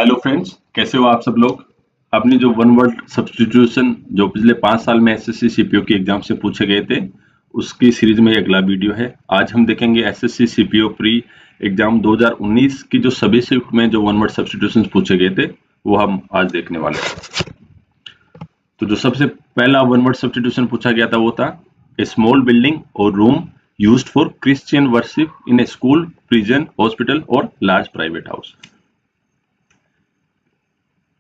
Hello friends, कैसे हो आप सब लोग। आपने जो वन वर्ड सब्स्टिट्यूशन जो पिछले 5 साल में एसएससी सीपीओ के एग्जाम से पूछे गए थे, उसकी सीरीज में ये अगला वीडियो है। आज हम देखेंगे एसएससी सीपीओ प्री एग्जाम 2019 की जो सभी शिफ्ट में जो वन वर्ड सब्स्टिट्यूशन पूछे गए थे, वो हम आज देखने वाले हैं। तो जो सबसे पहला वन वर्ड सब्स्टिट्यूशन पूछा गया था वो था ए स्मॉल बिल्डिंग और room used for Christian worship in A school, prison, hospital और लार्ज प्राइवेट हाउस।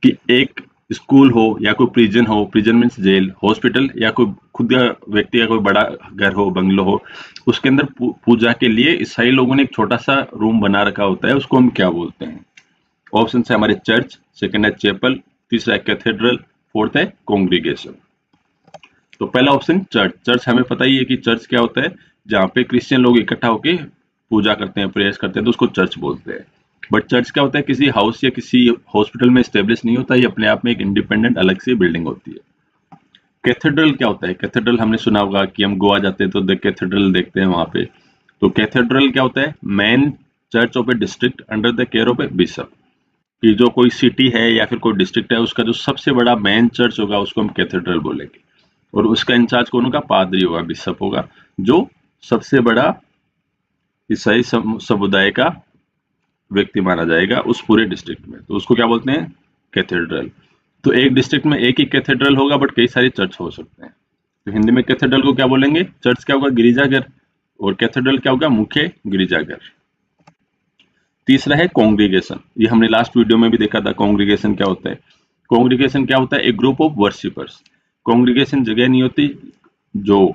कि एक स्कूल हो या कोई प्रिजन हो, प्रिजन मीन्स जेल, हॉस्पिटल या कोई खुद का व्यक्ति या कोई बड़ा घर हो, बंगलो हो, उसके अंदर पूजा के लिए ईसाई लोगों ने एक छोटा सा रूम बना रखा होता है, उसको हम क्या बोलते हैं। ऑप्शन है हमारे चर्च, सेकंड है चैपल, तीसरा है कैथेड्रल, फोर्थ है कॉन्ग्रीगेशन। तो पहला ऑप्शन चर्च। चर्च हमें पता ही है कि चर्च क्या होता है, जहाँ पे क्रिश्चियन लोग इकट्ठा होकर पूजा करते हैं, प्रेयर्स करते हैं, तो उसको चर्च बोलते हैं। बट चर्च क्या होता है, किसी हाउस या किसी हॉस्पिटल में स्टेब्लिश नहीं होता, ये अपने आप में एक इंडिपेंडेंट अलग से बिल्डिंग होती है। कैथेड्रल क्या होता है, कैथेड्रल हमने सुना होगा कि हम गोवा जाते हैं तो कैथेड्रल देखते हैं वहां पे। तो कैथेड्रल क्या होता है, main church of A district under the care of A bishop. कि जो कोई सिटी है या फिर कोई डिस्ट्रिक्ट है, उसका जो सबसे बड़ा मेन चर्च होगा उसको हम कैथेड्रल बोलेंगे, और उसका इंचार्ज कौन होगा, पादरी होगा, बिशप होगा, जो सबसे बड़ा ईसाई समुदाय का व्यक्ति माना जाएगा उस पूरे डिस्ट्रिक्ट में। तो उसको क्या बोलते हैं, कैथेड्रल। तो एक डिस्ट्रिक्ट में एक ही कैथेड्रल होगा, बट कई सारे चर्च हो सकते हैं। तो हिंदी में कैथेड्रल को क्या बोलेंगे, चर्च क्या होगा, गिरिजाघर, और कैथेड्रल क्या होगा, मुख्य गिरिजाघर। तीसरा है कॉन्ग्रीगेशन। ये हमने लास्ट वीडियो में भी देखा था, कॉन्ग्रीगेशन क्या होता है। कॉन्ग्रीगेशन क्या होता है, एक ग्रुप ऑफ वर्शिपर्स। कॉन्ग्रीगेशन जगह नहीं होती, जो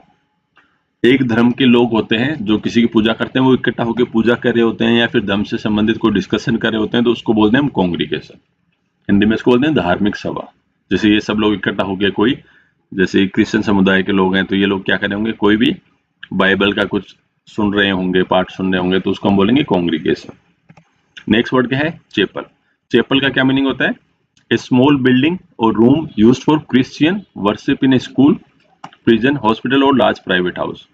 एक धर्म के लोग होते हैं जो किसी की पूजा करते हैं, वो इकट्ठा होकर पूजा कर रहे होते हैं या फिर धर्म से संबंधित कोई डिस्कशन कर रहे होते हैं, तो उसको बोलते हैं हम कॉन्ग्रीगेशन। हिंदी में इसको बोलते हैं धार्मिक सभा। जैसे ये सब लोग इकट्ठा होकर कोई, जैसे क्रिश्चियन समुदाय के लोग हैं, तो ये लोग क्या कर रहे होंगे, कोई भी बाइबल का कुछ सुन रहे होंगे, पाठ सुन रहे होंगे, तो उसको हम बोलेंगे कॉन्ग्रीगेशन। नेक्स्ट वर्ड क्या है, चैपल। चैपल का क्या मीनिंग होता है, ए स्मॉल बिल्डिंग और room used for Christian worship in A school, prison, hospital और लार्ज प्राइवेट हाउस।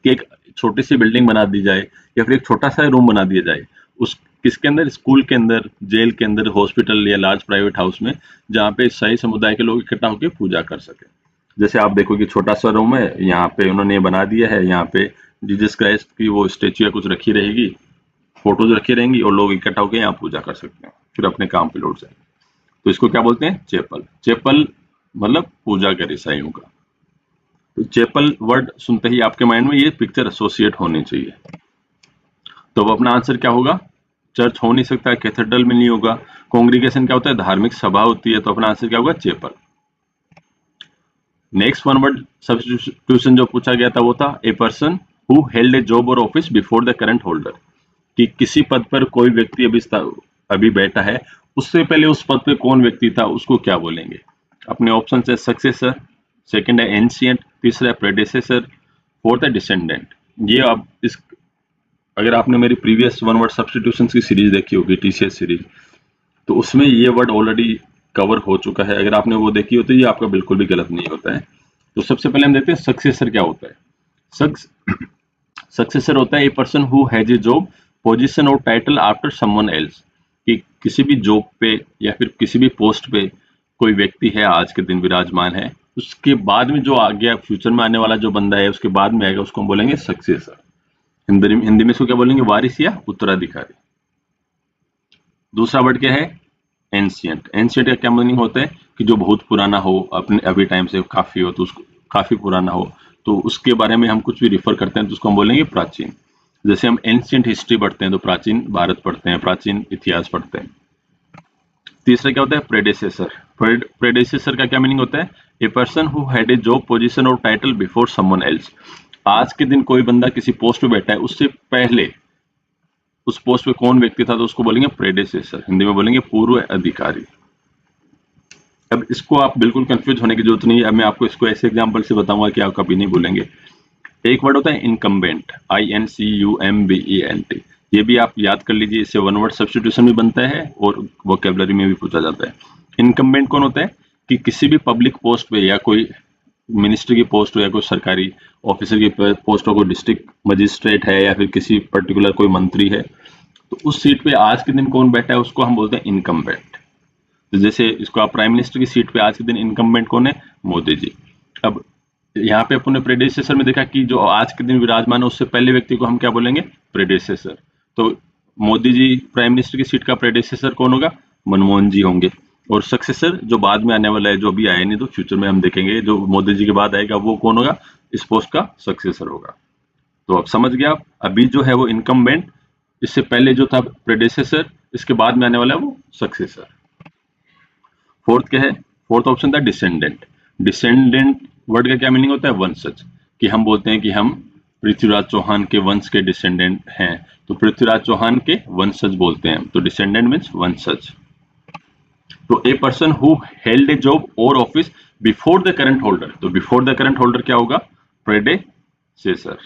कि एक छोटी सी बिल्डिंग बना दी जाए या फिर एक छोटा सा रूम बना दिया जाए, उस किसके अंदर, स्कूल के अंदर, जेल के अंदर, हॉस्पिटल या लार्ज प्राइवेट हाउस में, जहाँ पे ईसाई समुदाय के लोग इकट्ठा होकर पूजा कर सके। जैसे आप देखो कि छोटा सा रूम है, यहाँ पे उन्होंने बना दिया है, यहाँ पे जीसस क्राइस्ट की वो स्टेच्यू या कुछ रखी रहेगी, फोटोज रखी रहेंगी, और लोग इकट्ठा होकर यहाँ पूजा कर सकते हैं, फिर अपने काम पे लौट जाए। तो इसको क्या बोलते हैं, चैपल। चैपल मतलब पूजा घर ईसाइयों का। तो चैपल वर्ड सुनते ही आपके माइंड में ये पिक्चर एसोसिएट होनी चाहिए। तो अब अपना आंसर क्या होगा, चर्च हो नहीं सकता, कैथेड्रल में नहीं होगा। कॉन्ग्रीगेशन क्या होता है, धार्मिक सभा होती है, तो अपना आंसर क्या होगा, chapel. Next one word substitution जो पूछा गया था वो था a person who held a job और office before the current holder. कि किसी पद पर कोई व्यक्ति अभी बैठा है, उससे पहले उस पद पे कौन व्यक्ति था, उसको क्या बोलेंगे। अपने ऑप्शन है सक्सेसर, सेकंड है एंशिएंट, तीसरा है प्रेडेसेसर, फोर्थ है डिसेंडेंट। ये आप इस, अगर आपने मेरी प्रीवियस वन वर्ड सब्स्टिट्यूशन की सीरीज देखी होगी, टीसीएस सीरीज, तो उसमें ये वर्ड ऑलरेडी कवर हो चुका है। अगर आपने वो देखी हो तो ये आपका बिल्कुल भी गलत नहीं होता है। तो सबसे पहले हम देखते हैं सक्सेसर क्या होता है। सक्सेसर होता है a person who has a job, position और टाइटल आफ्टर समवन एल्स। कि किसी भी जॉब पे या फिर किसी भी पोस्ट पे कोई व्यक्ति है, आज के दिन विराजमान है, उसके बाद में जो आ गया, फ्यूचर में आने वाला जो बंदा है उसके बाद में आएगा, उसको हम बोलेंगे सक्सेसर। हिंदी में इसको क्या बोलेंगे, वारिस या उत्तराधिकारी। दूसरा वर्ड क्या है, एंशिएंट। एंशिएंट का क्या मीनिंग होता है, कि जो बहुत पुराना हो, अपने अभी टाइम से काफी हो, तो उसको काफी पुराना हो, तो उसके बारे में हम कुछ भी रिफर करते हैं तो उसको हम बोलेंगे प्राचीन। जैसे हम एंशिएंट हिस्ट्री पढ़ते हैं तो प्राचीन भारत पढ़ते हैं, प्राचीन इतिहास पढ़ते हैं। तीसरा क्या होता है, प्रेडेसेसर। प्रेडेसेसर का क्या मीनिंग होता है, a person who had a job, position और टाइटल बिफोर समवन एल्स। आज के दिन कोई बंदा किसी पोस्ट पे बैठा है, उससे पहले उस पोस्ट पे कौन व्यक्ति था, तो उसको बोलेंगे प्रेडेसेसर। हिंदी में बोलेंगे पूर्व अधिकारी। अब इसको आप बिल्कुल कंफ्यूज होने की जरूरत नहीं है। अब मैं आपको इसको ऐसे एग्जांपल से बताऊंगा कि आप कभी नहीं भूलेंगे। एक वर्ड होता है इनकम्बेंट, INCUMBENT। ये भी आप याद कर लीजिए, इससे वन वर्ड सब्स्टिट्यूशन भी बनता है और वोकैबुलरी में भी पूछा जाता है। इनकम्बेंट कौन होता है, कि किसी भी पब्लिक पोस्ट पे या कोई मिनिस्ट्री की पोस्ट हो या कोई सरकारी ऑफिसर की पोस्ट हो, कोई डिस्ट्रिक्ट मजिस्ट्रेट है या फिर किसी पर्टिकुलर कोई मंत्री है, तो उस सीट पे आज के दिन कौन बैठा है उसको हम बोलते हैं इनकम्बेंट। तो जैसे इसको आप प्राइम मिनिस्टर की सीट पे आज के दिन इनकम्बेंट कौन है? मोदी जी। अब यहाँ पे अपने प्रेडेसेसर में देखा कि जो आज के दिन विराजमान है उससे पहले व्यक्ति को हम क्या बोलेंगे? प्रेडेसेसर। तो मोदी जी प्राइम मिनिस्टर की सीट का प्रेडेसेसर कौन होगा? मनमोहन जी होंगे। और सक्सेसर जो बाद में आने वाला है, जो अभी आया नहीं तो फ्यूचर में हम देखेंगे, जो मोदी जी के बाद आएगा वो कौन होगा? इस पोस्ट का सक्सेसर होगा। तो अब समझ गया आप, अभी जो है वो इनकम्बेंट, इससे पहले जो था प्रेडेसेसर, इसके बाद में आने वाला है वो सक्सेसर। फोर्थ क्या है? फोर्थ ऑप्शन था डिसेंडेंट। डिसेंडेंट वर्ड का क्या मीनिंग होता है? वंशज। कि हम बोलते हैं कि हम पृथ्वीराज चौहान के वंश के डिसेंडेंट हैं, तो पृथ्वीराज चौहान के वंशज बोलते हैं, तो डिसेंडेंट मीन्स वंशज। तो a person who held a job और office before the current holder, तो बिफोर द करंट होल्डर क्या होगा? प्रेडेसेसर।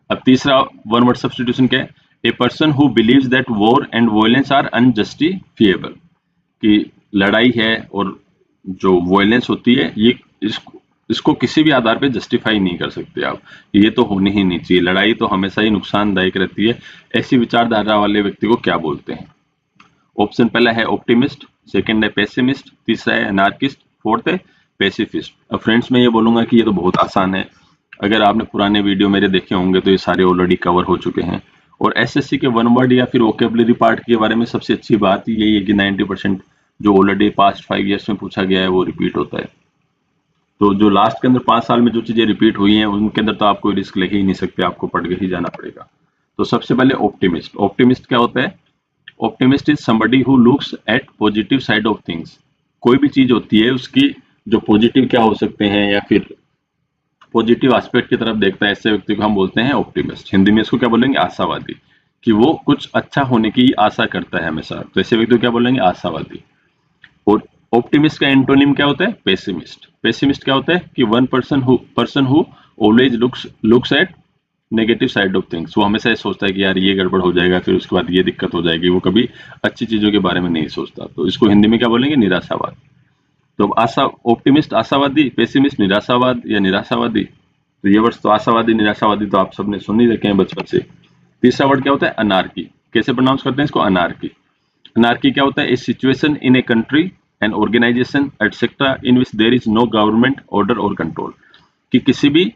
अब तीसरा वन वर्ड सब्स्टिट्यूशन क्या है? A person who believes that war and violence are unjustifiable, कि लड़ाई है और जो वायलेंस होती है ये इसको किसी भी आधार पे जस्टिफाई नहीं कर सकते आप, ये तो होनी ही नहीं चाहिए, लड़ाई तो हमेशा ही नुकसानदायक रहती है। ऐसी विचारधारा वाले व्यक्ति को क्या बोलते हैं? ऑप्शन पहला है ऑप्टिमिस्ट, सेकंड है पेसिमिस्ट, तीसरा है एनार्किस्ट, फोर्थ है पेसिफिस्ट। अब फ्रेंड्स मैं ये बोलूंगा कि ये तो बहुत आसान है, अगर आपने पुराने वीडियो मेरे देखे होंगे तो ये सारे ऑलरेडी कवर हो चुके हैं। और एसएससी के वन वर्ड या फिर वोकेबलरी पार्ट के बारे में सबसे अच्छी बात यही है कि 90% जो ऑलरेडी पास्ट 5 ईयर्स में पूछा गया है वो रिपीट होता है। तो जो लास्ट के अंदर 5 साल में जो चीजें रिपीट हुई हैं उनके अंदर तो आप कोई रिस्क ले ही नहीं सकते, आपको पढ़ के ही जाना पड़ेगा। तो सबसे पहले ऑप्टिमिस्ट। ऑप्टिमिस्ट क्या होता है? Optimist is somebody who looks at positive side of things. कोई भी चीज होती है उसकी जो पॉजिटिव क्या हो सकते हैं या फिर पॉजिटिव एस्पेक्ट की तरफ देखता है, ऐसे व्यक्ति को हम बोलते हैं ऑप्टिमिस्ट। हिंदी में इसको क्या बोलेंगे? आशावादी, कि वो कुछ अच्छा होने की आशा करता है हमेशा, तो ऐसे व्यक्ति को क्या बोलेंगे? आशावादी। और ऑप्टिमिस्ट का एंटोनिम क्या होता है? पेसिमिस्ट। पेसिमिस्ट क्या होता है? कि one person who always looks at negative side of things. वो हमेशा ये सोचता है कि यार ये गड़बड़ हो जाएगा, फिर उसके बाद ये दिक्कत हो जाएगी, वो कभी अच्छी चीजों के बारे में नहीं सोचता, तो इसको हिंदी में क्या बोलेंगे? निराशावाद। तो आशा ऑप्टिमिस्ट आशावादी, पेसिमिस्ट निराशावाद या निराशावादी। तो ये वर्ड तो आशावादी निराशावादी तो आप सबने सुन ही रखे हैं बचपन से। तीसरा वर्ड क्या होता है? अनार्की। कैसे प्रोनाउंस करते हैं इसको? अनार्की। अनार्की क्या होता है? A situation in a country an organization etcetera in which there is no government order और कंट्रोल, कि किसी भी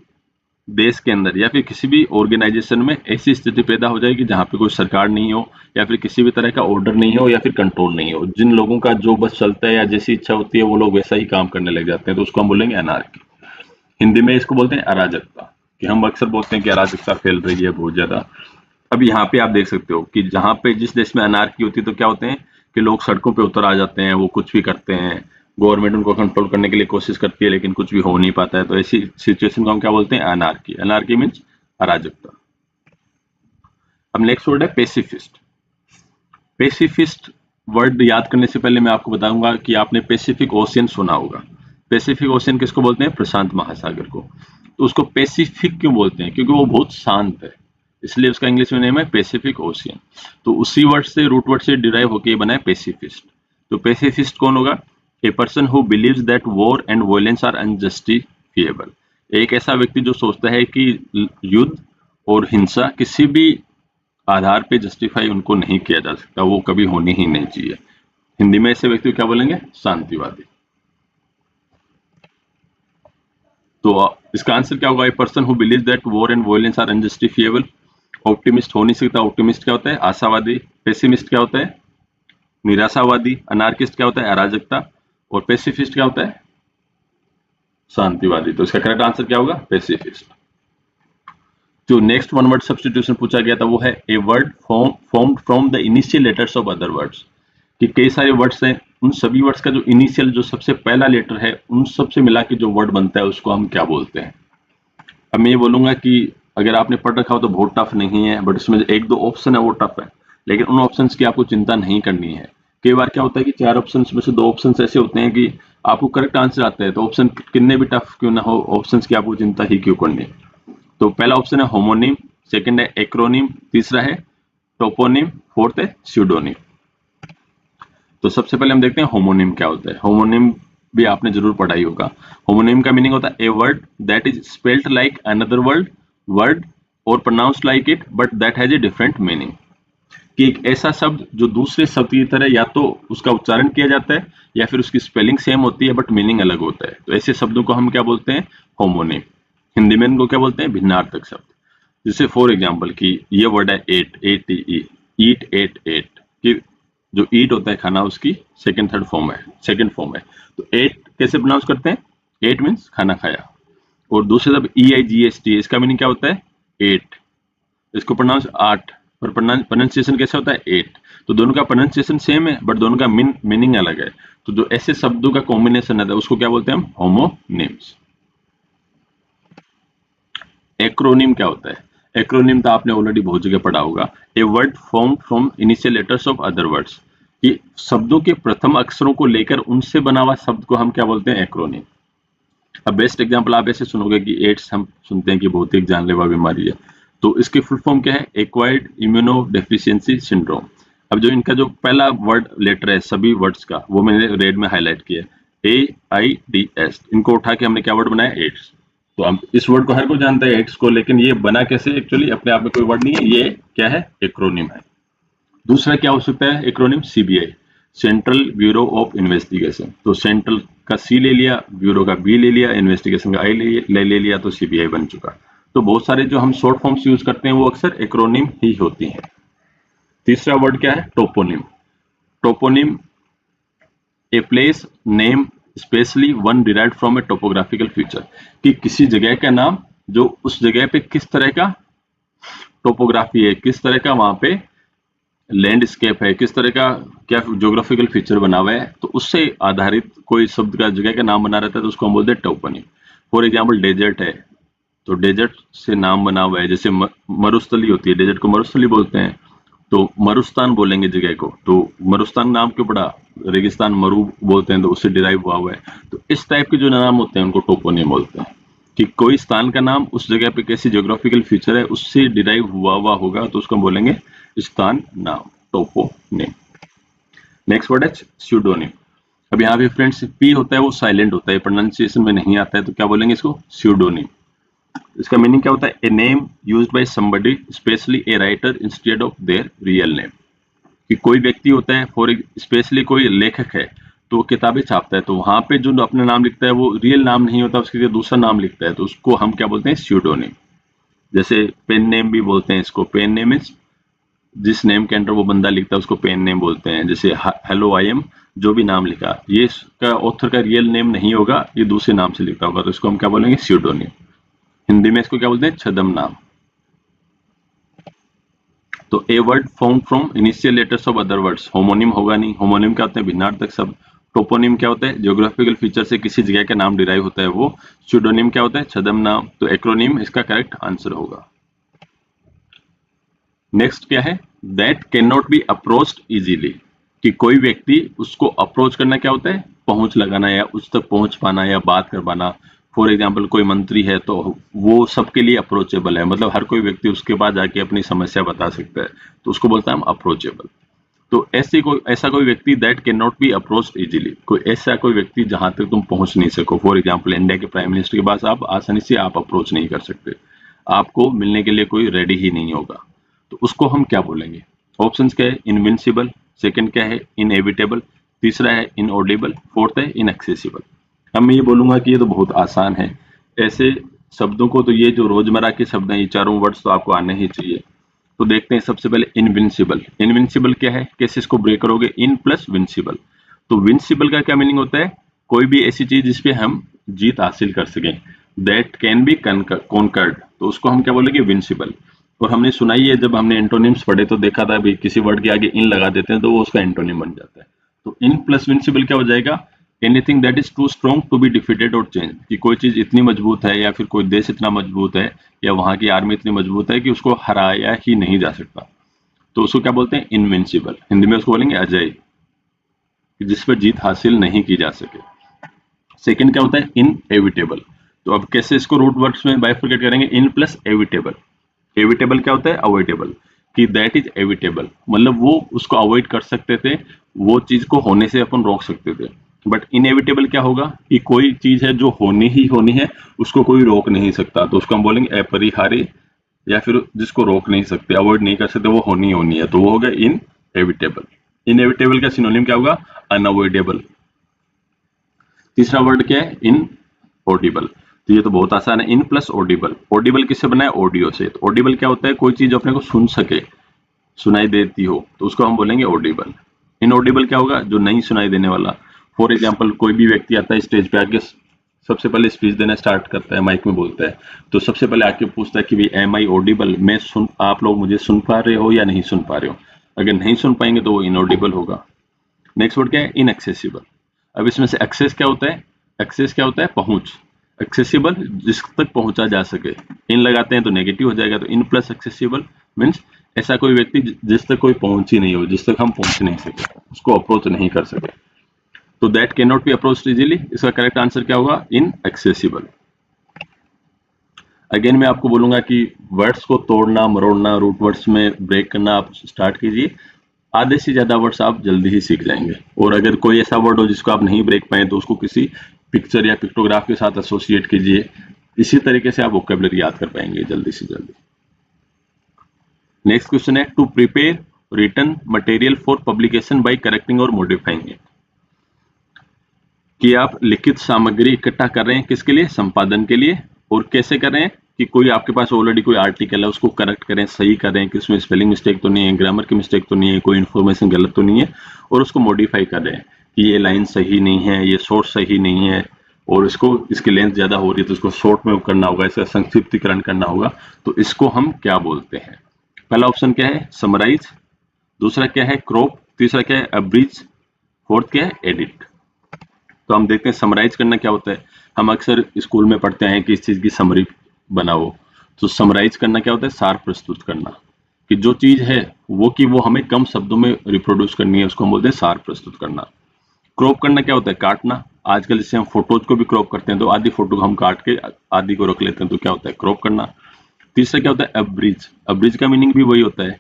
देश के अंदर या फिर किसी भी ऑर्गेनाइजेशन में ऐसी स्थिति पैदा हो जाएगी जहां पे कोई सरकार नहीं हो या फिर किसी भी तरह का ऑर्डर नहीं हो या फिर कंट्रोल नहीं हो, जिन लोगों का जो बस चलता है या जैसी इच्छा होती है वो लोग वैसा ही काम करने लग जाते हैं, तो उसको हम बोलेंगे अनार्की। हिंदी में इसको बोलते हैं अराजकता, कि हम अक्सर बोलते हैं कि अराजकता फैल रही है बहुत ज्यादा। अब यहाँ पे आप देख सकते हो कि जहां पे जिस देश में अनार्की होती है तो क्या होते हैं कि लोग सड़कों पे उतर आ जाते हैं, वो कुछ भी करते हैं, गवर्नमेंट उनको कंट्रोल करने के लिए कोशिश करती है लेकिन कुछ भी हो नहीं पाता है, तो ऐसी सिचुएशन को हम क्या बोलते हैं? अनार्की। अनार्की मीन्स अराजकता। अब नेक्स्ट वर्ड है पेसिफिस्ट। पेसिफिस्ट वर्ड याद करने से पहले मैं आपको बताऊंगा कि आपने पैसिफिक ओशियन सुना होगा। पैसिफिक ओशियन किसको बोलते हैं? प्रशांत महासागर को। तो उसको पैसिफिक क्यों बोलते हैं? क्योंकि वो बहुत शांत है, इसलिए उसका इंग्लिश में नेम है पैसिफिक ओशियन। तो उसी वर्ड से, रूट वर्ड से डिराइव होकर ये बना है पेसिफिस्ट। तो पेसिफिस्ट कौन होगा? A person who believes that war and violence are unjustifiable. एक ऐसा व्यक्ति जो सोचता है कि युद्ध और हिंसा किसी भी आधार पे जस्टिफाई उनको नहीं किया जा सकता, वो कभी होनी ही नहीं चाहिए। हिंदी में ऐसे व्यक्ति को क्या बोलेंगे? शांतिवादी। तो इसका आंसर क्या होगा? A person who believes that war and violence are unjustifiable. Optimist हो नहीं सकता। ऑप्टिमिस्ट क्या होता है? आशावादी। पेसिमिस्ट क्या होता है? निराशावादी। अनार्किस्ट क्या होता है? अराजकता। और पेसिफिस्ट क्या होता है? शांतिवादी। तो इसका करेक्ट आंसर क्या होगा? पेसिफिस्ट। जो नेक्स्ट वन वर्ड सब्स्टिट्यूशन पूछा गया था वो है a word formed from the initial letters of other words, कि कई सारे वर्ड्स हैं, उन सभी वर्ड्स का जो इनिशियल, जो सबसे पहला लेटर है, उन सबसे मिला के जो वर्ड बनता है उसको हम क्या बोलते हैं? अब मैं ये बोलूंगा कि अगर आपने पढ़ रखा हो तो बहुत टफ नहीं है, बट इसमें एक दो ऑप्शन है वो टफ है, लेकिन उन ऑप्शंस की आपको चिंता नहीं करनी है। कई बार क्या होता है कि 4 ऑप्शंस में से 2 ऑप्शंस ऐसे होते हैं कि आपको करेक्ट आंसर आता है, तो ऑप्शन कितने भी टफ क्यों ना हो, ऑप्शंस की आपको चिंता ही क्यों करनी है। तो पहला ऑप्शन है होमोनिम, सेकंड है एक्रोनिम, तीसरा है टोपोनिम, फोर्थ है स्यूडोनिम। तो सबसे पहले हम देखते हैं होमोनिम क्या होता है। होमोनिम भी आपने जरूर पढ़ा ही होगा। होमोनिम का मीनिंग होता है a word that is spelled like another word और pronounced like it but that has a different meaning. कि एक ऐसा शब्द जो दूसरे शब्द की तरह या तो उसका उच्चारण किया जाता है या फिर उसकी स्पेलिंग सेम होती है बट मीनिंग अलग होता है, तो ऐसे शब्दों को हम क्या बोलते हैं? होमोनिम। हिंदी में इनको क्या बोलते हैं? भिन्नार्थक शब्द। जैसे फॉर एग्जाम्पल कि ये वर्ड है एट, ईट, एट कि जो ईट होता है खाना, उसकी सेकंड फॉर्म है। तो एट कैसे प्रोनाउंस करते हैं? एट मीन्स खाना खाया। और दूसरे शब्द EIGHT, इसका मीनिंग क्या होता है? एट। इसको प्रोनाउंस आठ, और प्रोनाउंसिएशन कैसे होता है? एट। तो दोनों का प्रोनाउंसिएशन सेम है बट दोनों का मीनिंग अलग है। तो जो ऐसे शब्दों का कॉम्बिनेशन है उसको क्या बोलते हैं हम? होमोनिम्स। एक्रोनिम क्या होता है? एक्रोनिम तो आपने ऑलरेडी बहुत जगह पढ़ा होगा। A word form from initial letters of other words, कि शब्दों के प्रथम अक्षरों को लेकर उनसे बना हुआ शब्द को हम क्या बोलते हैं? एक्रोनिम। अब बेस्ट एग्जांपल आप ऐसे सुनोगे कि एड्स हम सुनते हैं कि बहुत एक जानलेवा बीमारी है, तो इसकी फुल फॉर्म क्या है? Acquired immuno deficiency syndrome. अब जो इनका जो पहला वर्ड लेटर है सभी वर्ड्स का, वो मैंने रेड में हाईलाइट किया है, AIDS। इनको उठा के हमने क्या वर्ड बनाया? एड्स। तो हम इस वर्ड को हर कोई जानता है एड्स को, लेकिन ये बना कैसे? एक्चुअली अपने आप में कोई वर्ड नहीं है, ये क्या है? एक्रोनिम है। दूसरा क्या हो सकता है acronym? CBI, central bureau of investigation. तो सेंट्रल का C ले लिया, ब्यूरो का B ले लिया, इन्वेस्टिगेशन का I ले लिया, तो CBI बन चुका। तो बहुत सारे जो हम शॉर्ट फॉर्म्स यूज करते हैं वो अक्सर एक्रोनिम ही होती हैं। तीसरा वर्ड क्या है? Toponym. Toponym a place name specially one derived from a topographical feature, कि किसी जगह का नाम जो उस जगह पे किस तरह का टोपोग्राफी है, किस तरह का वहां पे लैंडस्केप है, किस तरह का क्या ज्योग्राफिकल फीचर बना हुआ है, तो उससे आधारित कोई शब्द का जगह का नाम बना रहता है तो उसको हम बोलते हैं टोपोनिम। फॉर एग्जाम्पल डेजर्ट है, तो डेजर्ट से नाम बना हुआ है। जैसे मरुस्थली होती है, डेजर्ट को मरुस्थली बोलते हैं, तो मरुस्तान बोलेंगे जगह को, तो मरुस्तान नाम क्यों पड़ा? रेगिस्तान मरु बोलते हैं, तो उससे डिराइव हुआ है। तो इस टाइप के जो नाम होते हैं उनको टोपोनिम बोलते हैं, कि कोई स्थान का नाम उस जगह पे कैसी ज्योग्राफिकल फीचर है उससे डिराइव हुआ होगा, तो उसको बोलेंगे स्थान नाम, टोपोनिम। नेक्स्ट वर्ड है स्यूडोनिम। अब यहाँ पे फ्रेंड्स P होता है वो साइलेंट होता है, प्रोनाउंसिएशन में नहीं आता है, तो क्या बोलेंगे इसको? स्यूडोनिम। इसका मीनिंग क्या होता है? A name used by somebody specially a writer instead of their real name, कि कोई व्यक्ति होता है, फॉर स्पेशली कोई लेखक है तो वो किताबें छापता है, तो वहां पे जो अपना नाम लिखता है वो रियल नाम नहीं होता, उसके लिए दूसरा नाम लिखता है, तो उसको हम क्या बोलते हैं? स्यूडोनिम। जैसे पेन नेम भी बोलते हैं इसको। पेन नेम इज जिस नेम के अंडर वो बंदा लिखता है उसको पेन नेम बोलते हैं। जैसे हेलो आई एम, जो भी नाम लिखा, ये इसका ऑथर का रियल नेम नहीं होगा, ये दूसरे नाम से लिखा होगा, तो इसको हम क्या बोलेंगे? स्यूडोनिम। हिंदी में इसको क्या बोलते हैं? छद्म नाम। तो a word form from initial letters of other words, homonym होगा नहीं। होमोनिम क्या होते हैं? भिन्नार्थक शब्द। टोपोनिम क्या होता है? ज्योग्राफिकल फीचर से किसी जगह का नाम डिराइव होता है वो। स्यूडोनिम क्या होता है? छद्म नाम। तो एक्रोनिम इसका करेक्ट आंसर होगा। नेक्स्ट क्या है? That can not B approached easily, कि कोई व्यक्ति उसको अप्रोच करना क्या होता है? पहुंच लगाना या उस तक पहुंच पाना या बात कर पाना। फॉर एग्जाम्पल कोई मंत्री है तो वो सबके लिए अप्रोचेबल है, मतलब हर कोई व्यक्ति उसके पास जाके अपनी समस्या बता सकता है, तो उसको बोलता है हम अप्रोचेबल। तो ऐसा कोई व्यक्ति that can not B approached easily, कोई ऐसा कोई व्यक्ति जहां तक तुम पहुंच नहीं सको। फॉर एग्जाम्पल इंडिया के प्राइम मिनिस्टर के पास आप आसानी से आप अप्रोच नहीं कर सकते, आपको मिलने के लिए कोई रेडी ही नहीं होगा, तो उसको हम क्या बोलेंगे? ऑप्शंस क्या है? इनविंसिबल, सेकंड क्या है? इनएविटेबल, तीसरा है इनऑडिबल, फोर्थ है इनएक्सेसिबल। अब मैं ये बोलूंगा कि ये तो बहुत आसान है, ऐसे शब्दों को तो ये जो रोजमर्रा के शब्द हैं ये चारों वर्ड्स तो आपको आने ही चाहिए। तो देखते हैं सबसे पहले इनविंसिबल। इनविंसिबल क्या है? कैसे इसको ब्रेक करोगे? In plus विंसिबल। तो विंसिबल का क्या मीनिंग होता है? कोई भी ऐसी चीज जिसपे हम जीत हासिल कर सकें, दैट कैन बी कॉन्कर्ड, तो उसको हम क्या बोलेंगे? विंसिबल। और हमने सुना ही है, जब हमने एंटोनिम्स पढ़े तो देखा था भाई किसी वर्ड के आगे इन लगा देते हैं तो वो उसका एंटोनिम बन जाता है। तो इन प्लस विंसिबल क्या हो जाएगा? Anything that is too strong to be defeated और चेंज, कि कोई चीज इतनी मजबूत है या फिर कोई देश इतना मजबूत है या वहां की आर्मी इतनी मजबूत है कि उसको हराया ही नहीं जा सकता, तो उसको क्या बोलते हैं? इनविंसिबल। हिंदी में उसको बोलेंगे अजय, जिस पर जीत हासिल नहीं की जा सके। सेकंड क्या होता है? इनएविटेबल। तो अब कैसे इसको रूट वर्ड्स में बाइफरकेट करेंगे? In plus evitable. एविटेबल क्या होता है? अवॉइडेबल, कि दैट इज एविटेबल, मतलब वो उसको अवॉइड कर सकते थे, वो चीज को होने से अपन रोक सकते थे। बट इनएविटेबल क्या होगा? कि कोई चीज है जो होनी ही होनी है, उसको कोई रोक नहीं सकता, तो उसको हम बोलेंगे अपरिहार्य या फिर जिसको रोक नहीं सकते, अवॉइड नहीं कर सकते, वो होनी है, तो वो हो गया इनएविटेबल। इनएविटेबल का सिनोनिम क्या होगा? अनअवॉइडेबल। तीसरा वर्ड क्या है? इनऑडिबल। तो ये तो बहुत आसान है, इन प्लस ऑडिबल। ऑडिबल किससे बना है? ऑडियो से। तो ऑडिबल क्या होता है? कोई चीज अपने को सुन सके, सुनाई देती हो, तो उसको हम बोलेंगे ऑडिबल। इनऑडिबल क्या होगा? जो नहीं सुनाई देने वाला। फॉर एग्जाम्पल, कोई भी व्यक्ति आता है स्टेज पे आके, सबसे पहले स्पीच देना स्टार्ट करता है, माइक में बोलता है, तो सबसे पहले आके पूछता है कि भाई एम आई ऑडिबल, मैं सुन, आप लोग मुझे सुन पा रहे हो या नहीं सुन पा रहे हो? अगर नहीं सुन पाएंगे तो वो इनऑडिबल होगा। नेक्स्ट वर्ड क्या है? इनएक्सेसिबल। अब इसमें से एक्सेस क्या होता है? एक्सेस क्या होता है? पहुंच। एक्सेसिबल, जिस तक पहुंचा जा सके। इन लगाते हैं तो नेगेटिव हो जाएगा, तो इन प्लस एक्सेसिबल मीन्स ऐसा कोई व्यक्ति जिस तक कोई पहुंच ही नहीं हो, जिस तक हम पहुंच नहीं सके, उसको अप्रोच नहीं कर सके। तो that can not B approach easily, इसका करेक्ट आंसर क्या होगा? इन एक्सेसिबल। अगेन मैं आपको बोलूंगा कि वर्ड्स को तोड़ना मरोड़ना, रूट वर्ड्स में ब्रेक करना आप स्टार्ट कीजिए, आधे से ज्यादा वर्ड्स आप जल्दी ही सीख जाएंगे। और अगर कोई ऐसा वर्ड हो जिसको आप नहीं ब्रेक पाए, तो उसको किसी पिक्चर या पिक्टोग्राफ के साथ एसोसिएट कीजिए, इसी तरीके से आप वोकैबुलरी याद कर पाएंगे जल्दी से जल्दी। नेक्स्ट क्वेश्चन है, to prepare written material for publication by correcting और मॉडिफाइंग इट। कि आप लिखित सामग्री इकट्ठा कर रहे हैं, किसके लिए? संपादन के लिए। और कैसे कर रहे हैं? कि कोई आपके पास ऑलरेडी कोई आर्टिकल है, उसको करेक्ट करें, सही करें कि उसमें स्पेलिंग मिस्टेक तो नहीं है, ग्रामर की मिस्टेक तो नहीं है, कोई इन्फॉर्मेशन गलत तो नहीं है, और उसको मॉडिफाई कर रहे हैं कि ये लाइन सही नहीं है, ये सोर्स सही नहीं है, और इसको, इसकी लेंथ ज्यादा हो रही है तो इसको शॉर्ट में करना होगा, इसका संक्षिप्तीकरण करना होगा। तो इसको हम क्या बोलते हैं? पहला ऑप्शन क्या है? समराइज। दूसरा क्या है? क्रॉप। तीसरा क्या है? अब्रीज। फोर्थ क्या है? एडिट। तो हम देखते हैं समराइज करना क्या होता है। हम अक्सर स्कूल में पढ़ते हैं कि इस चीज की समरी बनाओ। तो समराइज करना क्या होता है? सार प्रस्तुत करना, कि जो चीज है वो हमें कम शब्दों में रिप्रोड्यूस करनी है, उसको हम बोलते हैं सार प्रस्तुत करना। क्रॉप करना क्या होता है? काटना। आजकल जैसे हम फोटोज को भी क्रॉप करते हैं, तो आधी फोटो को हम काट के आधी को रख लेते हैं, तो क्या होता है? क्रॉप करना। तीसरा क्या होता है? अब्रिज। अब्रिज का मीनिंग भी वही होता है,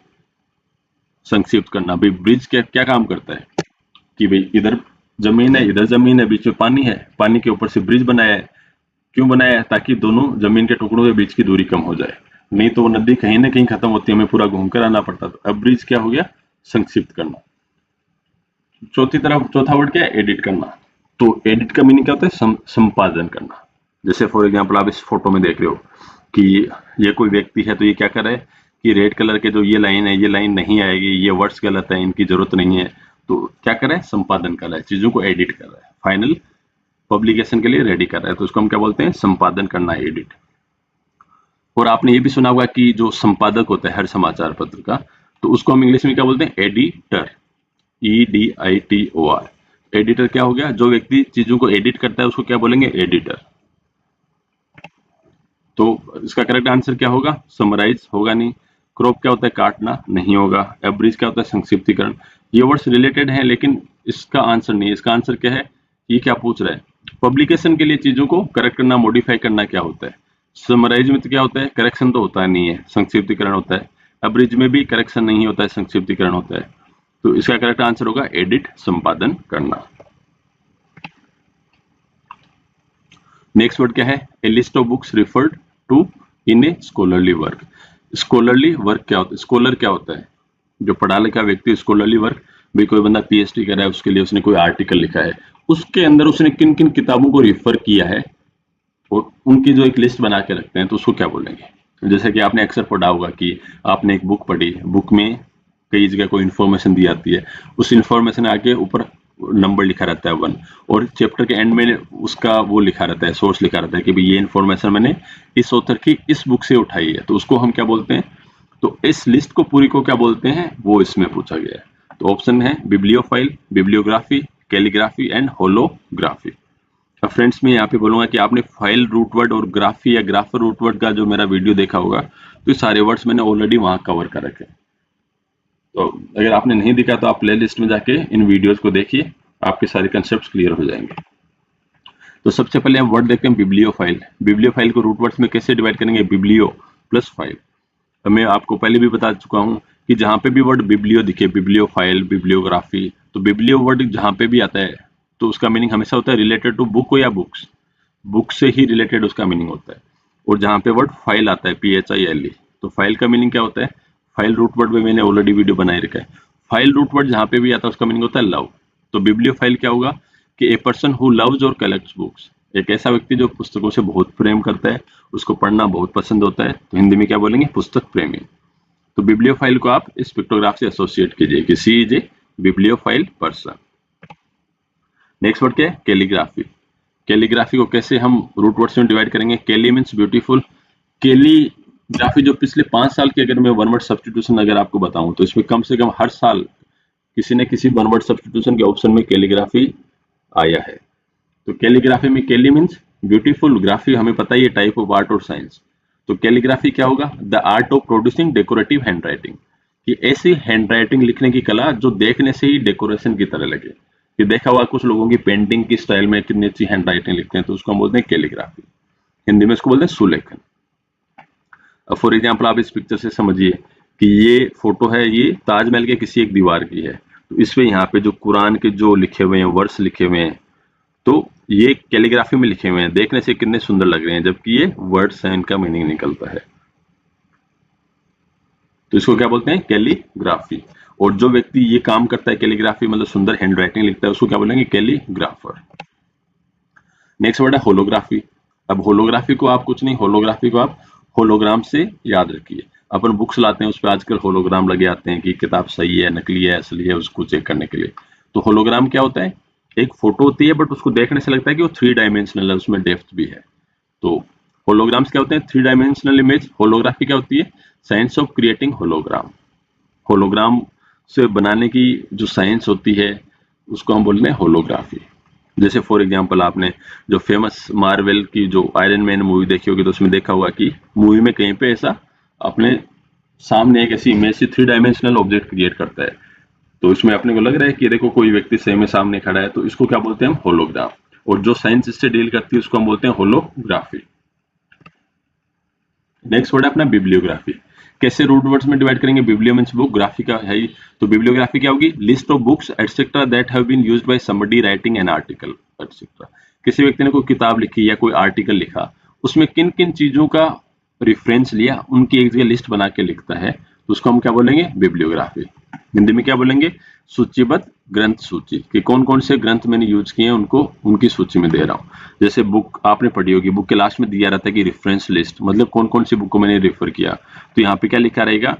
संक्षिप्त करना। भाई ब्रिज क्या क्या काम करता है? कि भाई इधर जमीन है, इधर जमीन है, बीच में पानी है, पानी के ऊपर से ब्रिज बनाया है। क्यों बनाया है? ताकि दोनों जमीन के टुकड़ों के बीच की दूरी कम हो जाए, नहीं तो वो नदी कहीं ना कहीं खत्म होती है, हमें पूरा घूमकर आना पड़ता। तो अब ब्रिज क्या हो गया? संक्षिप्त करना। चौथा वर्ड क्या है? एडिट करना। तो एडिट का मीनिंग क्या होता है? संपादन करना। जैसे फॉर एग्जाम्पल आप इस फोटो में देख रहे हो कि ये कोई व्यक्ति है, तो ये क्या कर रहा है कि रेड कलर के जो ये लाइन है, ये लाइन नहीं आएगी, ये वर्ड्स गलत है, इनकी जरूरत नहीं है। तो क्या कर रहा है? संपादन कर रहा है, चीजों को एडिट कर रहा है, फाइनल पब्लिकेशन के लिए रेडी कर रहा है, तो उसको हम क्या बोलते हैं? संपादन करना, एडिट। और आपने ये भी सुना होगा कि जो संपादक होता है हर समाचार पत्र का, तो उसको हम इंग्लिश में क्या बोलते हैं? एडिटर। EDITOR। एडिटर क्या हो गया? जो व्यक्ति चीजों को एडिट करता है उसको क्या बोलेंगे? एडिटर। तो इसका करेक्ट आंसर क्या होगा? समराइज होगा नहीं। क्रॉप क्या होता है? काटना, नहीं होगा। एब्रिज क्या होता है? संक्षिप्तीकरण। ये वर्ड्स रिलेटेड हैं, लेकिन इसका आंसर नहीं है। इसका आंसर क्या है? ये क्या पूछ रहा है? पब्लिकेशन के लिए चीजों को करेक्ट करना, मॉडिफाई करना क्या होता है? समराइज में तो क्या होता है? करेक्शन तो होता नहीं है, संक्षिप्तीकरण होता है। एब्रिज में भी करेक्शन नहीं होता है, संक्षिप्तीकरण होता है। तो इसका करेक्ट आंसर होगा एडिट, संपादन करना। नेक्स्ट वर्ड क्या है? A list of books referred to in a scholarly work. Scholarly work क्या होता है? स्कॉलर क्या होता है? जो पढ़ा लिखा व्यक्ति। स्कॉलरली वर्क, भाई कोई बंदा PhD कर रहा है, उसके लिए उसने कोई आर्टिकल लिखा है, उसके अंदर उसने किन किन किताबों को रिफर किया है, और उनकी जो एक लिस्ट बना के रखते हैं, तो उसको क्या बोलेंगे? जैसे कि आपने अक्सर पढ़ा होगा कि आपने एक बुक पढ़ी, बुक में कई जगह कोई इन्फॉर्मेशन दी जाती है, उस इन्फॉर्मेशन आगे ऊपर नंबर लिखा रहता है 1, और चैप्टर के एंड में उसका वो लिखा रहता है, सोर्स लिखा रहता है कि भाई ये इन्फॉर्मेशन मैंने इस ऑथर की इस बुक से उठाई है, तो उसको हम क्या बोलते हैं? तो इस लिस्ट को पूरी को क्या बोलते हैं, वो इसमें पूछा गया है। तो ऑप्शन है bibliophile, bibliography, calligraphy and holography. अब फ्रेंड्स मैं यहाँ पे बोलूंगा कि आपने फाइल रूट वर्ड और ग्राफी या ग्राफर रूट वर्ड का जो मेरा वीडियो देखा होगा, तो ये सारे वर्ड्स मैंने ऑलरेडी वहां कवर कर रखे। तो अगर आपने नहीं देखा तो आप प्ले लिस्ट में जाके इन वीडियोज को देखिए, आपके सारे कंसेप्ट क्लियर हो जाएंगे। तो सबसे पहले हम वर्ड देखते हैं बिब्लियोफाइल। बिब्लियोफाइल को रूट वर्ड्स में कैसे डिवाइड करेंगे? Biblio plus file. तो मैं आपको पहले भी बता चुका हूं कि जहां पे भी वर्ड बिब्लियो दिखे, बिब्लियोफाइल, बिब्लियोग्राफी, तो बिब्लियो वर्ड जहां पे भी आता है तो उसका मीनिंग हमेशा होता है रिलेटेड टू बुक या बुक्स, बुक से ही रिलेटेड उसका मीनिंग होता है। और जहां पे वर्ड फाइल आता है, PHILE, तो फाइल का मीनिंग क्या होता है? फाइल रूट वर्ड में मैंने ऑलरेडी वीडियो बनाए रखा है। फाइल रूट वर्ड जहां पे भी आता है उसका मीनिंग होता है लव। तो बिब्लियोफाइल क्या होगा कि ए पर्सन हु लव्स और कलेक्ट्स बुक्स, एक ऐसा व्यक्ति जो पुस्तकों से बहुत प्रेम करता है, उसको पढ़ना बहुत पसंद होता है, तो हिंदी में क्या बोलेंगे? पुस्तक प्रेमी। तो बिब्लियोफाइल को आप इस पिक्टोग्राफ से एसोसिएट कीजिए कि she is a bibliophile person. Next word क्या है? कैलीग्राफी। कैलीग्राफी को कैसे हम रूट वर्ड्स में डिवाइड करेंगे? कैली मीन्स ब्यूटीफुल। कैलीग्राफी जो पिछले 5 साल की अगर मैं वन वर्ड सब्स्टिट्यूशन अगर आपको बताऊं तो इसमें कम से कम हर साल किसी न किसी वन वर्ड सब्स्टिट्यूशन के ऑप्शन में कैलीग्राफी आया है। तो कैलीग्राफी में कैली मीन्स ब्यूटीफुल, ग्राफी हमें पता ही है टाइप ऑफ आर्ट और साइंस। तो कैलीग्राफी क्या होगा? The art of producing decorative hand writing, कि ऐसी हैंड राइटिंग लिखने की कला जो देखने से ही डेकोरेशन की तरह लगे। कि देखा हुआ कुछ लोगों की पेंटिंग की स्टाइल में कितनी अच्छी हैंड राइटिंग लिखते हैं, तो उसको हम बोलते हैं कैलीग्राफी। हिंदी में इसको बोलते हैं सुलेखन। अब फॉर एग्जाम्पल आप इस पिक्चर से समझिए कि ये फोटो है, ये ताजमहल के किसी एक दीवार की है। तो इसमें यहाँ पे जो कुरान के जो लिखे हुए हैं, वर्ड्स लिखे हुए हैं, तो ये कैलीग्राफी में लिखे हुए हैं, देखने से कितने सुंदर लग रहे हैं, जबकि ये वर्ड्स हैं, इनका मीनिंग निकलता है। तो इसको क्या बोलते हैं? कैलीग्राफी। और जो व्यक्ति ये काम करता है कैलीग्राफी मतलब सुंदर हैंड राइटिंग लिखता है, उसको क्या बोलेंगे? कैलीग्राफर। नेक्स्ट वर्ड है होलोग्राफी। अब होलोग्राफी को आप कुछ नहीं, होलोग्राफी को आप होलोग्राम से याद रखिए। अपन बुक्स लाते हैं, उस पर आजकल होलोग्राम लगे आते हैं कि किताब सही है, नकली है, असली है, उसको चेक करने के लिए। तो होलोग्राम क्या होता है? एक फोटो होती है बट उसको देखने से लगता है कि वो 3 डायमेंशनल है, उसमें डेप्थ भी है। तो होलोग्राम्स क्या होते हैं? 3 डायमेंशनल इमेज। होलोग्राफी क्या होती है? Science of creating hologram. Hologram से बनाने की जो साइंस होती है उसको हम बोलते हैं होलोग्राफी। जैसे फॉर एग्जांपल आपने जो फेमस मार्वल की जो आयरन मैन मूवी देखी होगी, तो उसमें देखा होगा कि मूवी में कहीं पे ऐसा अपने सामने एक ऐसी इमेज से 3 डायमेंशनल ऑब्जेक्ट क्रिएट करता है। तो इसमें अपने को लग रहा है कि देखो कोई व्यक्ति सेम सामने खड़ा है, तो इसको क्या बोलते हैं हम? होलोग्राम। और जो साइंस इससे डील करती है उसको हम बोलते हैं होलोग्राफी। नेक्स्ट वर्ड है अपना बिब्लियोग्राफी। कैसे रूट वर्ड्स में डिवाइड करेंगे? बिब्लियो मींस बुक, ग्राफी का है ही। तो बिब्लियोग्राफी क्या होगी? List of books etcetera that have been used by somebody writing an article etcetera. किसी व्यक्ति ने कोई किताब लिखी या कोई आर्टिकल लिखा, उसमें किन किन चीजों का रेफरेंस लिया, उनकी एक जगह लिस्ट बना के लिखता है, तो उसको हम क्या बोलेंगे? बिब्लियोग्राफी। हिंदी में क्या बोलेंगे? सूचीबद्ध ग्रंथ सूची, कि कौन कौन से ग्रंथ मैंने यूज किए हैं उनको उनकी सूची में दे रहा हूँ। जैसे बुक आपने पढ़ी होगी, बुक के लास्ट में दिया रहता है कि रेफरेंस लिस्ट, मतलब कौन कौन सी बुक को मैंने रेफर किया। तो यहाँ पे क्या लिखा रहेगा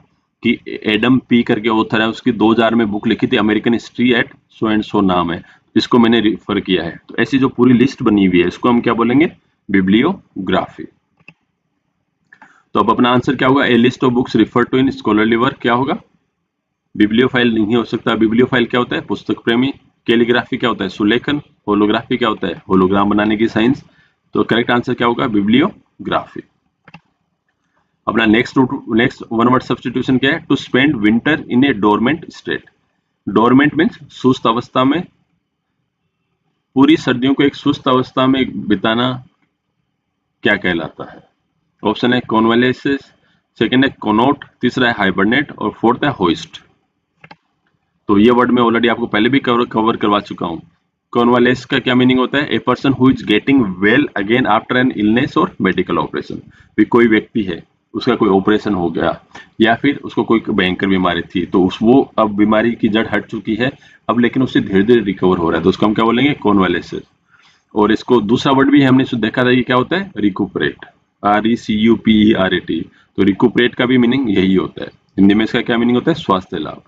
कि एडम पी करके ऑथर है, उसकी 2000 में बुक लिखी थी, American history eight so and so नाम है, इसको मैंने रेफर किया है। तो ऐसी जो पूरी लिस्ट बनी हुई है इसको हम क्या बोलेंगे? बिब्लियोग्राफी। तो अब अपना आंसर क्या होगा? A list of books refer to in scholarly work क्या होगा? बिब्लियोफाइल नहीं हो सकता। बिब्लियोफाइल क्या होता है? पुस्तक प्रेमी। कैलीग्राफी क्या होता है? सुलेखन। होलोग्राफी क्या होता है? होलोग्राम बनाने की साइंस। तो करेक्ट आंसर क्या होगा? बिब्लियोग्राफी। अपना नेक्स्ट वन वर्ड सब्स्टिट्यूशन क्या है? To spend winter in a dormant state. Dormant means सुस्त अवस्था में, पूरी सर्दियों को एक सुस्त अवस्था में बिताना क्या कहलाता है? ऑप्शन है कॉन्वालेसिस, सेकेंड है कोनोट, तीसरा है हाइबरनेट और फोर्थ है होइस्ट। तो ये वर्ड मैं ऑलरेडी आपको पहले भी कवर करवा चुका हूं। कॉन्वालेस का क्या मीनिंग होता है? A person who is getting well again after an illness और मेडिकल ऑपरेशन। भी कोई व्यक्ति है, उसका कोई ऑपरेशन हो गया या फिर उसको कोई भयंकर बीमारी थी, तो वो अब बीमारी की जड़ हट चुकी है अब, लेकिन उससे धीरे धीरे रिकवर हो रहा है, तो उसको हम क्या बोलेंगे? कॉन्वालेसिस। और इसको दूसरा वर्ड भी हमने देखा था कि क्या होता है? रिकुपरेट, RECUPERAT। तो रिकुपरेट का भी मीनिंग यही होता है। हिंदी में इसका क्या मीनिंग होता है? स्वास्थ्य लाभ।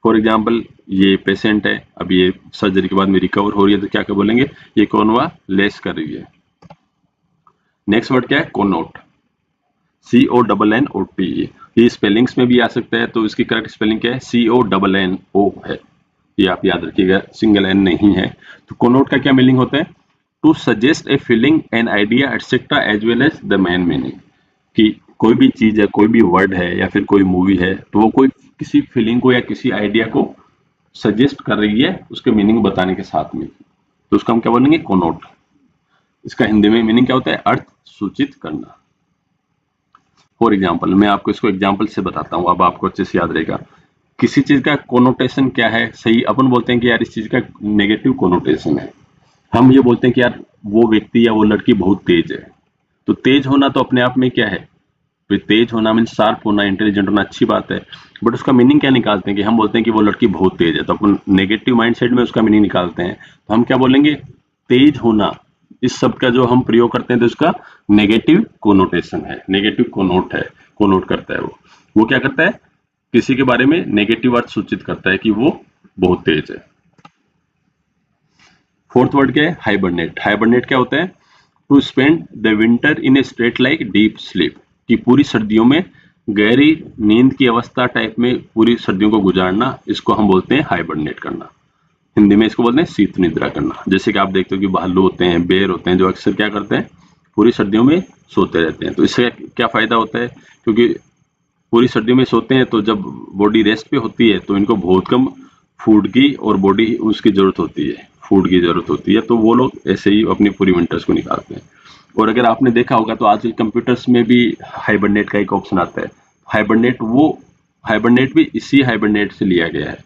फॉर एग्जाम्पल ये पेशेंट है, अब ये सर्जरी के बाद में रिकवर हो रही है, तो क्या बोलेंगे? ये कॉन्वालेस कर रही है। नेक्स्ट वर्ड क्या है? कोनोट, CONNOT। ये स्पेलिंग्स में भी आ सकता है, तो इसकी करेक्ट स्पेलिंग क्या है? CONNO है, ये आप याद रखिएगा, सिंगल एन नहीं है। तो कोनोट का क्या मीनिंग होता है? To suggest a feeling, an idea etcetera as well as the main meaning. कि कोई भी चीज है, कोई भी वर्ड है या फिर कोई मूवी है, तो वो कोई किसी फीलिंग को या किसी आइडिया को सजेस्ट कर रही है उसके मीनिंग बताने के साथ में, तो उसका हम क्या बोलेंगे? कोनोट। इसका हिंदी में मीनिंग क्या होता है? अर्थ सूचित करना। फॉर एग्जाम्पल मैं आपको इसको एग्जाम्पल से बताता हूँ, अब आपको अच्छे से याद रहेगा। किसी चीज का कोनोटेशन क्या है? सही अपन बोलते हैं कि यार इस चीज का नेगेटिव कोनोटेशन है। हम ये बोलते हैं कि यार वो व्यक्ति या वो लड़की बहुत तेज है। तो तेज होना तो अपने आप में क्या है? तेज होना मीन शार्प होना, इंटेलिजेंट होना, अच्छी बात है, बट उसका मीनिंग क्या निकालते हैं कि हम बोलते हैं कि वो लड़की बहुत तेज है, तो अपन नेगेटिव माइंडसेट में उसका मीनिंग निकालते हैं, तो हम क्या बोलेंगे, तेज होना, इस शब्द का जो हम प्रयोग करते हैं तो उसका नेगेटिव कोनोटेशन है, नेगेटिव कोनोट है, कोनोट करता है वो क्या करता है, किसी के बारे में नेगेटिव अर्थ सूचित करता है कि वो बहुत तेज है। फोर्थ वर्ड क्या है, हाइबरनेट। हाइबरनेट क्या होता है, to spend the winter in a state like deep sleep, कि पूरी सर्दियों में गहरी नींद की अवस्था टाइप में पूरी सर्दियों को गुजारना, इसको हम बोलते हैं हाइबरनेट करना। हिंदी में इसको बोलते हैं शीत निद्रा करना। जैसे कि आप देखते हो कि भालू होते हैं, बेर होते हैं, जो अक्सर क्या करते हैं, पूरी सर्दियों में सोते रहते हैं। तो इससे क्या फायदा होता है, क्योंकि पूरी सर्दियों में सोते हैं तो जब बॉडी रेस्ट पे होती है तो इनको बहुत कम फूड की और बॉडी उसकी जरूरत होती है, फूड की जरूरत होती है, तो वो लोग ऐसे ही अपनी पूरी विंटर्स को निकालते हैं। और अगर आपने देखा होगा तो आजकल कंप्यूटर्स में भी हाइबरनेट का एक ऑप्शन आता है। हाइबरनेट भी इसी हाइबरनेट से लिया गया है।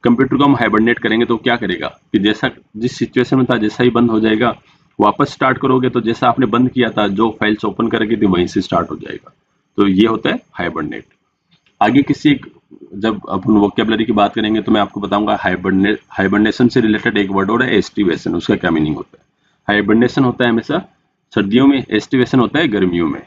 कंप्यूटर को हम हाइबरनेट करेंगे तो क्या करेगा कि जैसा जिस सिचुएशन में था जैसा ही बंद हो जाएगा, वापस स्टार्ट करोगे तो जैसा आपने बंद किया था, जो फाइल्स ओपन करेगी थी वहीं से स्टार्ट हो जाएगा। तो ये होता है हाइबरनेट। आगे जब अपन वोकैबुलरी की बात करेंगे तो मैं आपको बताऊंगा हाइबरनेशन से रिलेटेड एक वर्ड और है एस्टिवेशन, उसका क्या मीनिंग होता है। हाइबरनेशन होता है हमेशा सर्दियों में, एस्टिवेशन होता है गर्मियों में।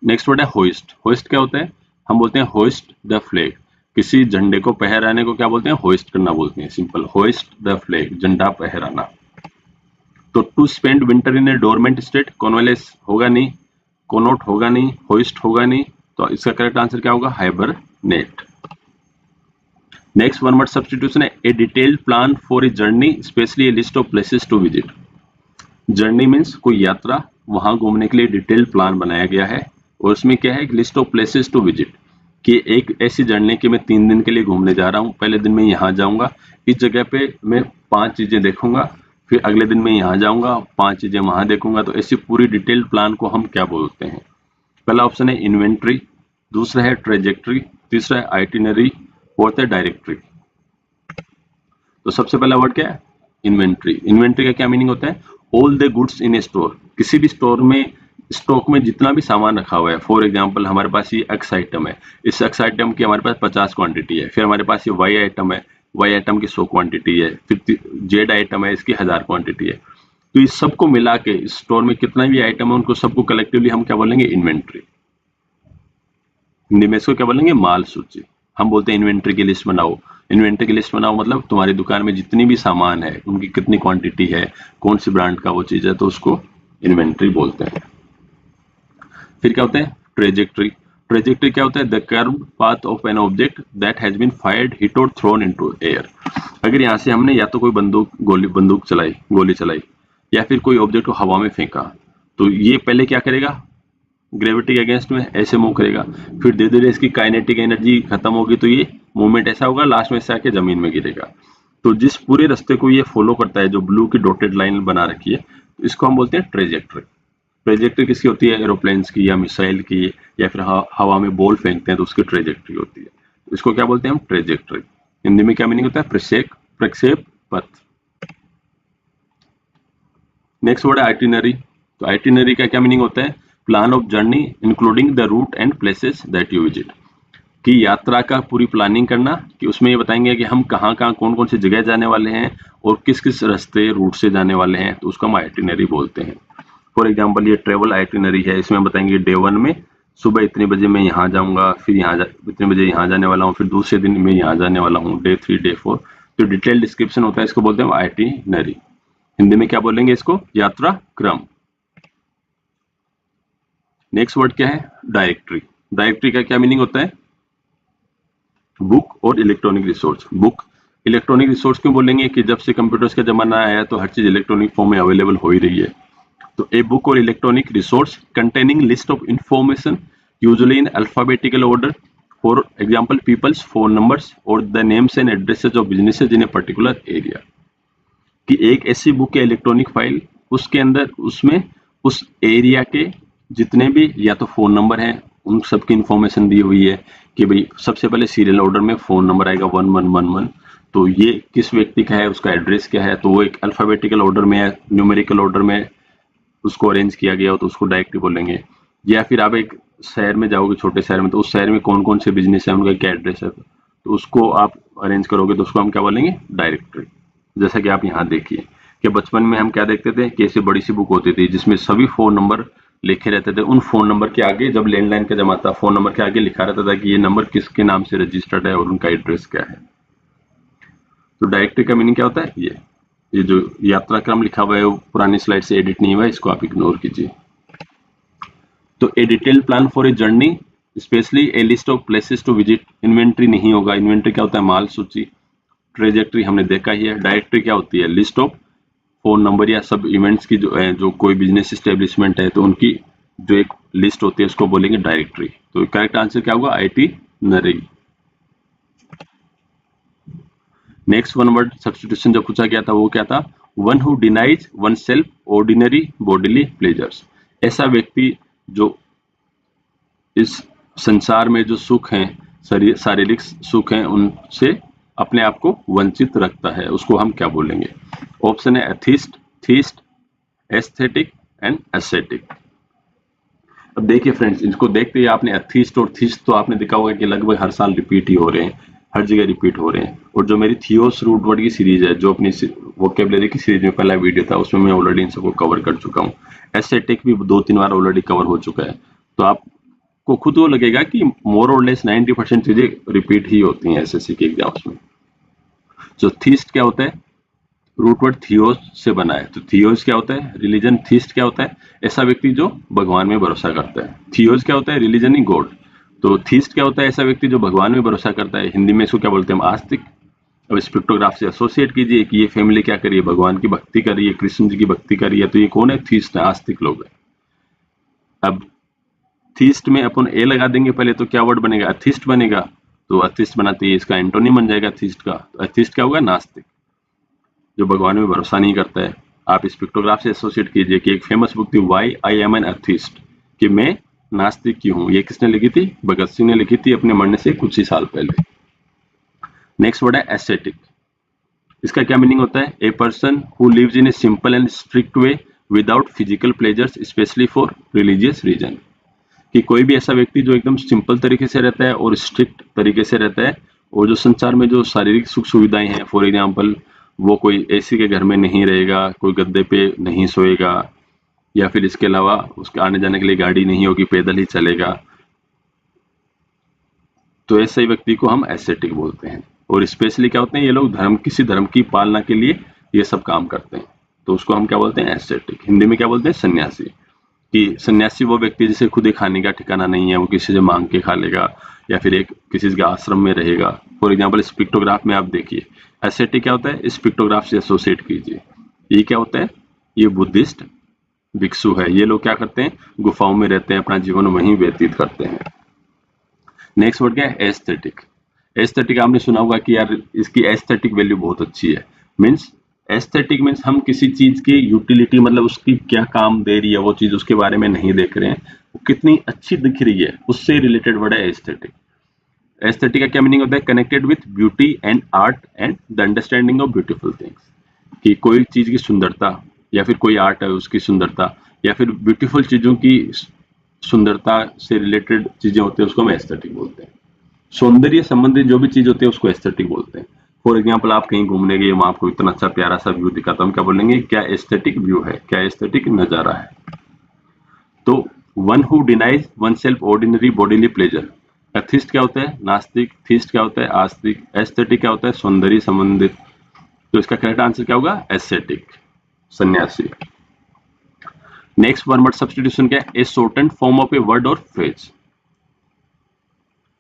नेक्स्ट वर्ड है होइस्ट। होइस्ट क्या होता है, हम बोलते हैं होइस्ट द फ्लैग, किसी झंडे को फहराने को क्या बोलते हैं, होइस्ट करना बोलते हैं, सिंपल, होइस्ट द फ्लैग, झंडा फहराना। तो to spend winter in a dormant state, convalesce होगा नहीं, कोनोट होगा नहीं, होइस्ट होगा नहीं, तो इसका करेक्ट आंसर क्या होगा, hibernate. Next one word substitution है a detailed plan for a journey, specially a list of places to visit. Journey means कोई यात्रा, वहां घूमने के लिए डिटेल्ड प्लान बनाया गया है, और उसमें क्या है, list of places to visit, कि एक ऐसी जर्नी कि मैं 3 दिन के लिए घूमने जा रहा हूँ, पहले दिन में यहाँ जाऊंगा, इस जगह पे मैं 5 चीजें देखूंगा, फिर अगले दिन में यहाँ जाऊंगा, 5 चीजें वहां देखूंगा। तो ऐसी पूरी डिटेल्ड प्लान को हम क्या बोलते हैं। पहला ऑप्शन है इन्वेंट्री, दूसरा है ट्रेजेक्ट्री, तीसरा है आइटिनरी, फोर्थ है डायरेक्टरी। तो सबसे पहला वर्ड क्या है, इन्वेंट्री। इन्वेंट्री का क्या मीनिंग होता है, all the goods in A store, किसी भी स्टोर में स्टॉक में जितना भी सामान रखा हुआ है। फॉर एग्जांपल हमारे पास ये एक्स आइटम है, इस एक्स आइटम की हमारे पास 50 क्वांटिटी है, फिर हमारे पास ये वाई आइटम है, वाई आइटम की 100 क्वांटिटी है, फिर जेड आइटम है, इसकी 1000 क्वांटिटी है। तो इस सबको मिला के स्टोर में कितना भी आइटम है उनको सबको कलेक्टिवली हम क्या बोलेंगे, इन्वेंट्री। हिंदी में इसको क्या बोलेंगे, माल सूची। हम बोलते हैं इन्वेंट्री की लिस्ट बनाओ। इन्वेंट्री की लिस्ट बनाओ मतलब तुम्हारी दुकान में जितनी भी सामान है उनकी कितनी क्वांटिटी है, कौन सी ब्रांड का वो चीज है, तो उसको इन्वेंट्री बोलते हैं। फिर क्या होता है ट्रेजेक्ट्री। ट्रेजेक्ट्री क्या होता है, the curve path of an object that has been fired, hit और थ्रोन इनटू एयर। अगर यहाँ से हमने या तो कोई बंदूक चलाई, गोली चलाई, या फिर कोई ऑब्जेक्ट को हवा में फेंका, तो ये पहले क्या करेगा, ग्रेविटी के अगेंस्ट में ऐसे मूव करेगा, फिर धीरे धीरे इसकी काइनेटिक एनर्जी खत्म होगी तो ये मूवमेंट ऐसा होगा, लास्ट में से आके जमीन में गिरेगा। तो जिस पूरे रास्ते को ये फॉलो करता है, जो ब्लू की डॉटेड लाइन बना रखी है, तो इसको हम बोलते हैं ट्रेजेक्ट्री। ट्रेजेक्ट्री किसकी होती है, एरोप्लेन्स की या मिसाइल की, या फिर हवा में बॉल फेंकते हैं तो उसकी ट्रेजेक्ट्री होती है। इसको क्या बोलते हैं हम, ट्रेजेक्ट्री। हिंदी में क्या मीनिंग होता है, प्रक्षेप पथ। नेक्स्ट वर्ड है आइटिनरी। तो आइटिनरी का क्या मीनिंग होता है, plan of journey including the route and places that you visit, कि यात्रा का पूरी प्लानिंग करना, कि उसमें ये बताएंगे कि हम कहाँ कहाँ कौन कौन सी जगह जाने वाले हैं और किस किस रास्ते रूट से जाने वाले हैं, तो उसको हम आइटिनरी बोलते हैं। फॉर एग्जाम्पल ये ट्रेवल आइटिनरी है, इसमें बताएंगे डे 1 में सुबह इतने बजे मैं यहाँ जाऊँगा, फिर इतने बजे यहाँ जाने वाला हूँ, फिर दूसरे दिन मैं यहाँ जाने वाला हूँ, डे 3 डे 4। तो डिटेल डिस्क्रिप्शन होता है, इसको बोलते हैं आइटिनरी। हिंदी में क्या बोलेंगे इसको, यात्रा क्रम। नेक्स्ट वर्ड क्या है, डायरेक्टरी। डायरेक्टरी का क्या मीनिंग होता है, book or electronic resource. Book electronic resource क्यों बोलेंगे, कि जब से कंप्यूटर्स का जमाना आया तो हर चीज इलेक्ट्रॉनिक फॉर्म में अवेलेबल हो ही रही है। तो a book or electronic resource containing list of information usually in alphabetical order, for example people's phone numbers और the names and addresses of businesses in a particular area. कि एक ऐसी book या इलेक्ट्रॉनिक फाइल, उसके अंदर उसमें उस area के जितने भी या तो फोन नंबर हैं उन सब की इंफॉर्मेशन दी हुई है, कि भाई सबसे पहले सीरियल ऑर्डर में फोन नंबर आएगा 1111, तो ये किस व्यक्ति का है, उसका एड्रेस क्या है, तो वो एक अल्फाबेटिकल ऑर्डर में है, न्यूमेरिकल ऑर्डर में उसको अरेंज किया गया हो तो उसको डायरेक्टरी बोलेंगे। या फिर आप एक शहर में जाओगे, छोटे शहर में, तो उस शहर में कौन कौन से बिजनेस है, उनका क्या एड्रेस है, तो उसको आप अरेंज करोगे, तो उसको हम क्या बोलेंगे, डायरेक्टरी। जैसा कि आप यहाँ देखिए कि बचपन में हम क्या देखते थे कि ऐसी बड़ी सी बुक होती थी जिसमें सभी फोन नंबर लिखे रहते थे। उन फोन नंबर के आगे, जब लैंडलाइन का जमा था, फोन नंबर के आगे लिखा रहता था कि ये नंबर किसके नाम से रजिस्टर्ड है और उनका एड्रेस क्या है। तो डायरेक्टरी का मीनिंग क्या होता है, ये जो यात्रा क्रम लिखा हुआ है वो पुरानी स्लाइड से एडिट नहीं हुआ है, इसको आप इग्नोर कीजिए। तो a detail plan for a journey, specially a list of places to visit. Inventory नहीं होगा। इन्वेंट्री क्या होता है, माल सूची। ट्रेजेक्ट्री हमने देखा ही है। डायरेक्टरी क्या होती है, लिस्ट ऑफ फोन नंबर या सब इवेंट्स की जो है, जो कोई बिजनेस एस्टेब्लिशमेंट है तो उनकी जो एक लिस्ट होती है उसको बोलेंगे डायरेक्टरी। तो करेक्ट आंसर क्या होगा, आईटी नरी। नेक्स्ट वन वर्ड सब्स्टिट्यूशन जो पूछा गया था वो क्या था, one who denies one self ordinary bodily pleasures. ऐसा व्यक्ति जो इस संसार में जो सुख हैं, शारीरिक सुख हैं, उनसे अपने आप को वंचित रखता है, उसको हम क्या बोलेंगे। ऑप्शन है atheist, theist, aesthetic and aesthetic. अब देखिए फ्रेंड्स, इनको देखते ही आपने एथिस्ट और थीस्ट तो आपने देखा होगा कि लगभग हर साल रिपीट ही हो रहे हैं, हर जगह रिपीट हो रहे हैं। और जो मेरी थियोस रूट वर्ड की सीरीज है, जो अपनी वोकेबलरी की सीरीज में पहला वीडियो था, उसमें मैं ऑलरेडी इन सबको कवर कर चुका हूँ। एस्थेटिक भी 2-3 बार ऑलरेडी कवर हो चुका है। तो आपको खुद वो लगेगा कि मोर और लेस 90% चीजें रिपीट ही होती हैं एसएससी के एग्जाम्स में। तो थीस्ट क्या होता है, रूट वर्ड थियोस से बना है। तो थियोस क्या होता है, रिलीजन। थीस्ट क्या होता है, ऐसा व्यक्ति जो भगवान में भरोसा करता है। थियोस क्या होता है, रिलीजन ही गॉड। तो थीस्ट क्या होता है, ऐसा व्यक्ति जो भगवान में भरोसा करता है। हिंदी में इसको क्या बोलते हैं, हम आस्तिक। अब इस पिक्टोग्राफ से एसोसिएट कीजिए कि ये फैमिली क्या करी है, भगवान की भक्ति कर रही है, कृष्ण जी की भक्ति कर रही है, तो ये कौन है, थीस्ट है, आस्तिक लोग है। अब थीस्ट में अपन ए लगा देंगे पहले, तो क्या वर्ड बनेगा, अथिस्ट बनेगा। तो अथिस्ट बनाते ही इसका एंटोनिम बन जाएगा थीस्ट का। तो अथिस्ट क्या होगा, नास्तिक, जो भगवान में भरोसा नहीं करता है। आप इस पिक्टोग्राफ से एसोसिएट कीजिए कि एक फेमस बुक थी वाई आई एम एन अथिस्ट, कि मैं नास्तिक क्यों हूं। ये किसने लिखी थी, भगत सिंह ने लिखी थी अपने मरने से कुछ ही साल पहले। नेक्स्ट वर्ड है एस्थेटिक। इसका क्या मीनिंग होता है, a person who lives in a simple and strict way without physical pleasures specially for religious reason. कि कोई भी ऐसा व्यक्ति जो एकदम सिंपल तरीके से रहता है और स्ट्रिक्ट तरीके से रहता है, और जो संसार में जो शारीरिक सुख सुविधाएं हैं, फॉर एग्जाम्पल वो कोई एसी के घर में नहीं रहेगा, कोई गद्दे पे नहीं सोएगा, या फिर इसके अलावा उसके आने जाने के लिए गाड़ी नहीं होगी, पैदल ही चलेगा, तो ऐसे व्यक्ति को हम एस्थेटिक बोलते हैं। और स्पेशली क्या होते हैं, ये लोग किसी धर्म की पालना के लिए ये सब काम करते हैं, तो उसको हम क्या बोलते हैं, एस्थेटिक। हिंदी में क्या बोलते हैं, सन्यासी। कि सन्यासी वो व्यक्ति जिसे खुद ही खाने का ठिकाना नहीं है, वो किसी से मांग के खा लेगा, या फिर एक किसी के आश्रम में रहेगा। फॉर एग्जाम्पल इस पिक्टोग्राफ में आप देखिए, एस्थेटिक क्या होता है, इस पिक्टोग्राफ से एसोसिएट कीजिए। ये क्या होता है, ये बुद्धिस्ट भिक्षु है। ये लोग क्या करते हैं, गुफाओं में रहते हैं, अपना जीवन वहीं व्यतीत करते हैं। नेक्स्ट वर्ड क्या है, एस्थेटिक। एस्थेटिक आपने सुना होगा कि यार इसकी एस्थेटिक वैल्यू बहुत अच्छी है। मीन्स एस्थेटिक मीन्स हम किसी चीज की यूटिलिटी, मतलब उसकी क्या काम दे रही है वो चीज, उसके बारे में नहीं देख रहे हैं, वो कितनी अच्छी दिख रही है, उससे रिलेटेड वर्ड है एस्थेटिक। एस्थेटिक का क्या मीनिंग होता है, connected with beauty and art and the understanding of beautiful things. कि कोई चीज की सुंदरता, या फिर कोई आर्ट है उसकी सुंदरता, या फिर ब्यूटीफुल चीजों की सुंदरता से रिलेटेड चीजें होती है, उसको हम एस्थेटिक बोलते हैं। सौंदर्य संबंधित जो भी चीज होती है उसको एस्थेटिक बोलते हैं। फॉर एग्जाम्पल आप कहीं घूमने गए, वहां आपको इतना अच्छा प्यारा सा व्यू दिखा, तो हम क्या बोलेंगे, क्या एस्थेटिक व्यू है, क्या एस्थेटिक नजारा है। तो one who denies one self ordinary bodily pleasure. Atheist क्या होता है, नास्तिक। थीस्ट क्या होता है, आस्तिक। एस्थेटिक क्या होता है, सौंदर्य संबंधित। तो इसका करेक्ट आंसर क्या होगा, एस्थेटिक, सन्यासी। नेक्स्ट वन वर्ड सब्स्टिट्यूशन क्या है, a shortened form of a word or phrase.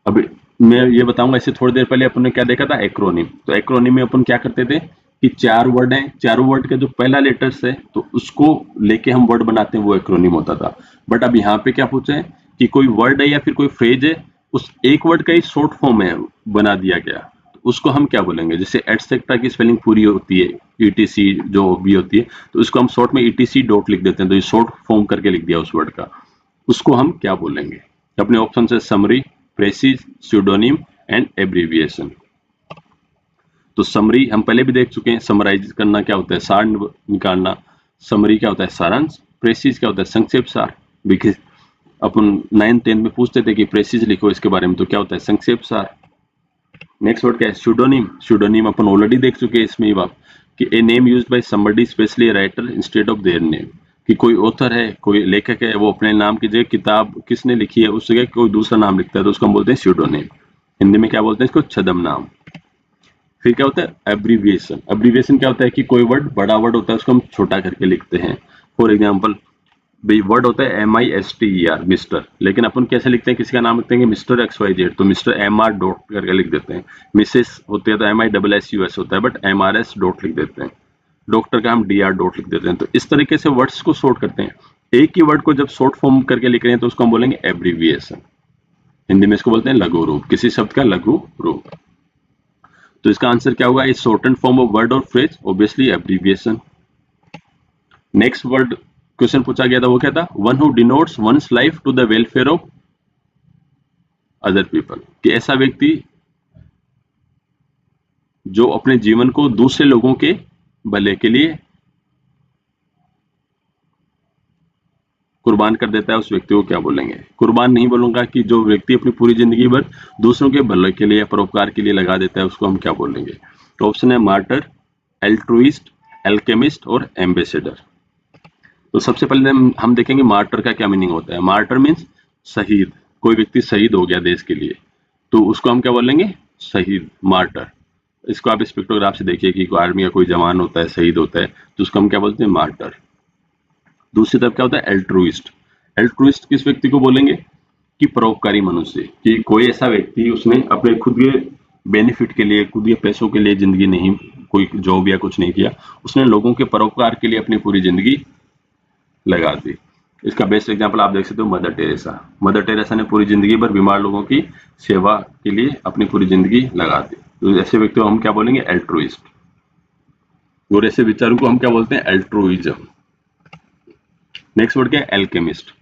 अभी मैं ये बताऊंगा, इससे थोड़ी देर पहले अपन ने क्या देखा था, एक्रोनिम। तो एक्रोनिम में अपन क्या करते थे कि 4 वर्ड हैं, चारों वर्ड का जो पहला लेटर्स है तो उसको लेके हम वर्ड बनाते हैं, वो एक्रोनिम होता था। बट अब यहाँ पे क्या पूछा है कि कोई वर्ड है या फिर कोई फ्रेज है, उस एक वर्ड का ही शॉर्ट फॉर्म है बना दिया गया, तो उसको हम क्या बोलेंगे। जैसे एटसेट्रा की स्पेलिंग पूरी होती है, ईटीसी जो भी होती है, तो उसको हम शॉर्ट में ईटीसी डॉट लिख देते हैं, तो ये शॉर्ट फॉर्म करके लिख दिया उस वर्ड का, उसको हम क्या बोलेंगे। अपने ऑप्शन से summary, precious, pseudonym and abbreviation. तो समरी हम पहले भी देख चुके हैं, समराइज करना क्या होता है, सार निकालना। समरी क्या होता है, सारांश। प्रेसिज क्या होता है, संक्षेप सार। अपन 9th-10th में पूछते थे कि प्रेसिज लिखो इसके बारे में, तो क्या होता है? संक्षेप सार। नेक्स्ट वर्ड क्या है? स्यूडोनिम। स्यूडोनिम अपन ऑलरेडी देख चुके हैं इसमें ही बात कि a name used by somebody specially a writer instead of their name, कि कोई ऑथर है, कोई लेखक है, वो अपने नाम की जगह किताब किसने लिखी है उस जगह कोई दूसरा नाम लिखता है तो उसको हम बोलते हैं स्यूडोनिम। हिंदी में क्या बोलते हैं इसको? छद्म नाम। फिर क्या होता है? एब्रीविएशन। एब्रीविएशन क्या होता है कि कोई वर्ड बड़ा वर्ड होता है उसको हम छोटा करके लिखते हैं। फॉर एग्जाम्पल वर्ड होता है MISTER, मिस्टर, लेकिन अपन कैसे लिखते हैं? किसी का नाम लिखते हैं मिस्टर XYZ तो मिस्टर MR डॉट करके लिख देते हैं। मिसेस होती है तो MISSUS होता है, बट MRS डॉट लिख देते हैं। डॉक्टर का हम DR डॉट लिख देते हैं। तो इस तरीके से वर्ड्स को शॉर्ट करते हैं। एक ही वर्ड को जब शॉर्ट फॉर्म करके लिख रहे हैं तो उसको हम बोलेंगे एब्रीविएशन। हिंदी में इसको बोलते हैं लघु रूप, किसी शब्द का लघु रूप। तो इसका आंसर क्या होगा? Is shortened form of word or phrase, obviously abbreviation. Next word question पूछा गया था, वो क्या था? One who devotes one's life to the welfare of other people, कि ऐसा व्यक्ति जो अपने जीवन को दूसरे लोगों के भले के लिए कुर्बान कर देता है, उस व्यक्ति को क्या बोलेंगे? कुर्बान नहीं बोलूंगा, कि जो व्यक्ति अपनी पूरी जिंदगी भर दूसरों के भले के लिए, परोपकार के लिए लगा देता है, उसको हम क्या बोलेंगे? तो ऑप्शन है मार्टर, एल्ट्रुइस्ट, एल्केमिस्ट और एम्बेसडर। तो सबसे पहले हम देखेंगे मार्टर का क्या मीनिंग होता है। मार्टर मीन्स शहीद। कोई व्यक्ति शहीद हो गया देश के लिए तो उसको हम क्या बोलेंगे? शहीद, मार्टर। इसको आप इस पिक्टोग्राफ से देखिए कि आर्मी का कोई जवान होता है, शहीद होता है, तो उसको हम क्या बोलते हैं? मार्टर। दूसरी तरफ क्या होता है? एल्ट्रुइस्ट। एल्ट्रुइस्ट किस व्यक्ति को बोलेंगे? कि परोपकारी मनुष्य, कि कोई ऐसा व्यक्ति उसने अपने खुद के बेनिफिट के लिए, खुद के पैसों के लिए जिंदगी नहीं, कोई जॉब या कुछ नहीं किया, उसने लोगों के परोपकार के लिए अपनी पूरी जिंदगी लगा दी। इसका बेस्ट एग्जांपल आप देख सकते हो मदर टेरेसा। मदर टेरेसा ने पूरी जिंदगी भर बीमार लोगों की सेवा के लिए अपनी पूरी जिंदगी लगा दी। तो ऐसे व्यक्ति को हम क्या बोलेंगे? एल्ट्रुइस्ट। और ऐसे विचारों को हम क्या बोलते हैं? एल्ट्रुइज्म। नेक्स्ट वर्ड क्या है? एल्केमिस्ट।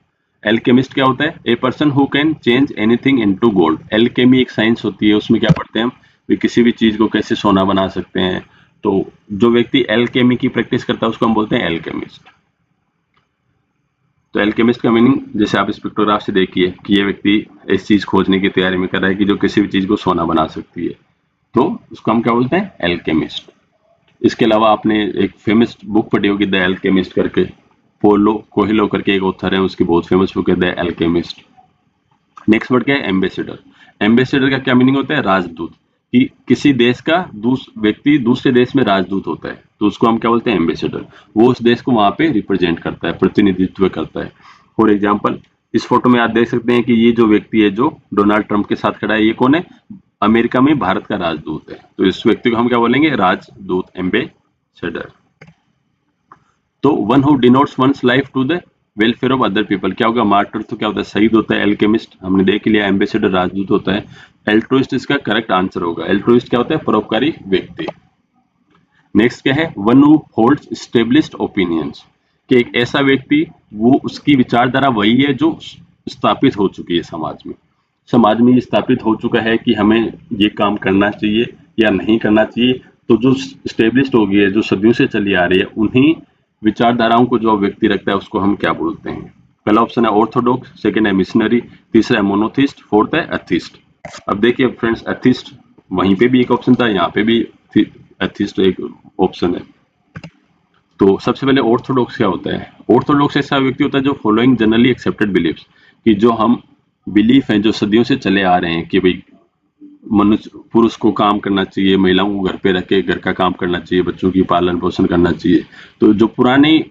एल्केमिस्ट क्या होता है? A person who can change anything into gold. Alchemy एक साइंस होती है, उसमें क्या पढ़ते हैं हम? किसी भी चीज को कैसे सोना बना सकते हैं। तो जो व्यक्ति एल्केमी की प्रैक्टिस करता है उसको हम बोलते हैं एल्केमिस्ट। तो एल्केमिस्ट का मीनिंग जैसे आप इस पिक्टोग्राफ से देखिए कि ये व्यक्ति इस चीज खोजने की तैयारी में कर रहा है कि जो किसी भी चीज को सोना बना सकती है, तो उसको हम क्या बोलते हैं? एल्केमिस्ट। इसके अलावा आपने एक फेमस बुक पढ़ी होगी द एल्केमिस्ट करके, पोलो कोहेलो करके एक ऑथर है, उसकी बहुत फेमस बुक है द एल्केमिस्ट। नेक्स्ट वर्ड क्या है? एम्बेसडर। एम्बेसडर का क्या मीनिंग होता है? राजदूत। कि किसी देश का व्यक्ति दूसरे देश में राजदूत होता है तो उसको हम क्या बोलते हैं? एम्बेसडर। वो उस देश को वहां पे रिप्रेजेंट करता है, प्रतिनिधित्व करता है। फॉर एग्जाम्पल इस फोटो में आप देख सकते हैं कि ये जो व्यक्ति है जो डोनाल्ड ट्रंप के साथ खड़ा है, ये कौन है? अमेरिका में भारत का राजदूत है। तो इस व्यक्ति को हम क्या बोलेंगे? राजदूत, एम्बेसडर। तो one who devotes one's life to the welfare of other people क्या होगा? मार्टर तो क्या होता है? शहीद होता है। एल्केमिस्ट हमने देख लिया, एम्बेसडर राजदूत होता है। एल्ट्रुइस्ट इसका करेक्ट आंसर होगा। एल्ट्रुइस्ट क्या होता है? परोपकारी व्यक्ति। नेक्स्ट क्या है? One who holds established opinions, कि एक ऐसा व्यक्ति, वो उसकी विचारधारा वही है जो स्थापित हो चुकी है समाज में। समाज में ये स्थापित हो चुका है कि हमें ये काम करना चाहिए या नहीं करना चाहिए, तो जो स्टेब्लिश्ड हो गई है, जो सदियों से चली आ रही है, उन्हीं विचारधाराओं को जो व्यक्ति रखता है उसको हम क्या बोलते हैं? पहला ऑप्शन है ऑर्थोडॉक्स, सेकंड है मिशनरी, तीसरा है मोनोथिस्ट, फोर्थ है एथिस्ट। अब देखिए फ्रेंड्स, एथिस्ट वहीं पे भी एक ऑप्शन था, यहाँ पे भी एथिस्ट एक ऑप्शन है। तो सबसे पहले ऑर्थोडॉक्स क्या होता है? ऑर्थोडॉक्स ऐसा व्यक्ति होता है जो फॉलोइंग जनरली एक्सेप्टेड बिलीफ्स, कि जो हम बिलीफ हैं जो सदियों से चले आ रहे हैं कि भाई मनुष्य, पुरुष को काम करना चाहिए, महिलाओं को घर पे रख के घर का काम करना चाहिए, बच्चों की पालन पोषण करना चाहिए। तो जो पुराने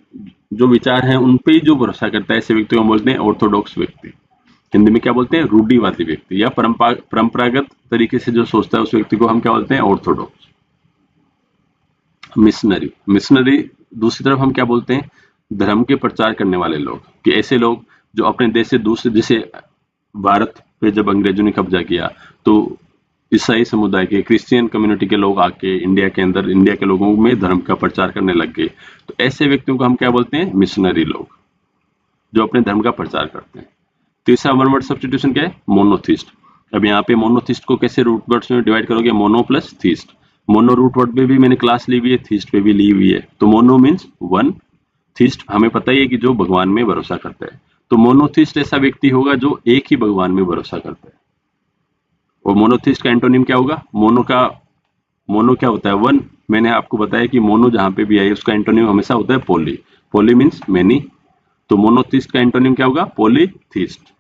जो विचार हैं उन पे ही जो भरोसा करता है, ऐसे व्यक्ति को हम बोलते हैं ऑर्थोडॉक्स व्यक्ति। हिंदी में क्या बोलते हैं? रूढ़िवादी व्यक्ति, या परंपरागत तरीके से जो सोचता है उस व्यक्ति को हम क्या बोलते हैं? ऑर्थोडॉक्स। मिशनरी। मिशनरी दूसरी तरफ हम क्या बोलते हैं? धर्म के प्रचार करने वाले लोग, कि ऐसे लोग जो अपने देश से दूसरे, जैसे भारत पे जब अंग्रेजों ने कब्जा किया तो ईसाई समुदाय के, क्रिश्चियन कम्युनिटी के लोग आके इंडिया के अंदर, इंडिया के लोगों में धर्म का प्रचार करने लग गए। तो ऐसे व्यक्तियों को हम क्या बोलते हैं? मिशनरी लोग, जो अपने धर्म का प्रचार करते हैं। तीसरा वन वर्ड सब्स्टिट्यूशन क्या है? मोनोथिस्ट। अब यहाँ पे मोनोथिस्ट को कैसे रूट वर्ड्स में डिवाइड करोगे? Mono plus theist. Mono root word पे भी मैंने क्लास ली हुई है, थीस्ट पे भी ली हुई है। तो मोनो मीन्स वन, थीस्ट हमें पता ही है कि जो भगवान में भरोसा करता है। तो मोनोथिस्ट ऐसा व्यक्ति होगा जो एक ही भगवान में भरोसा करता है। और मोनोथिस्ट का एंटोनिम क्या होगा? मोनो क्या होता है? वन। मैंने आपको बताया कि मोनो जहां पे भी आई उसका एंटोनिम हमेशा होता है पॉली। Poly means many. तो मोनोथिस्ट का एंटोनिम क्या होगा? पॉलीथिस्ट।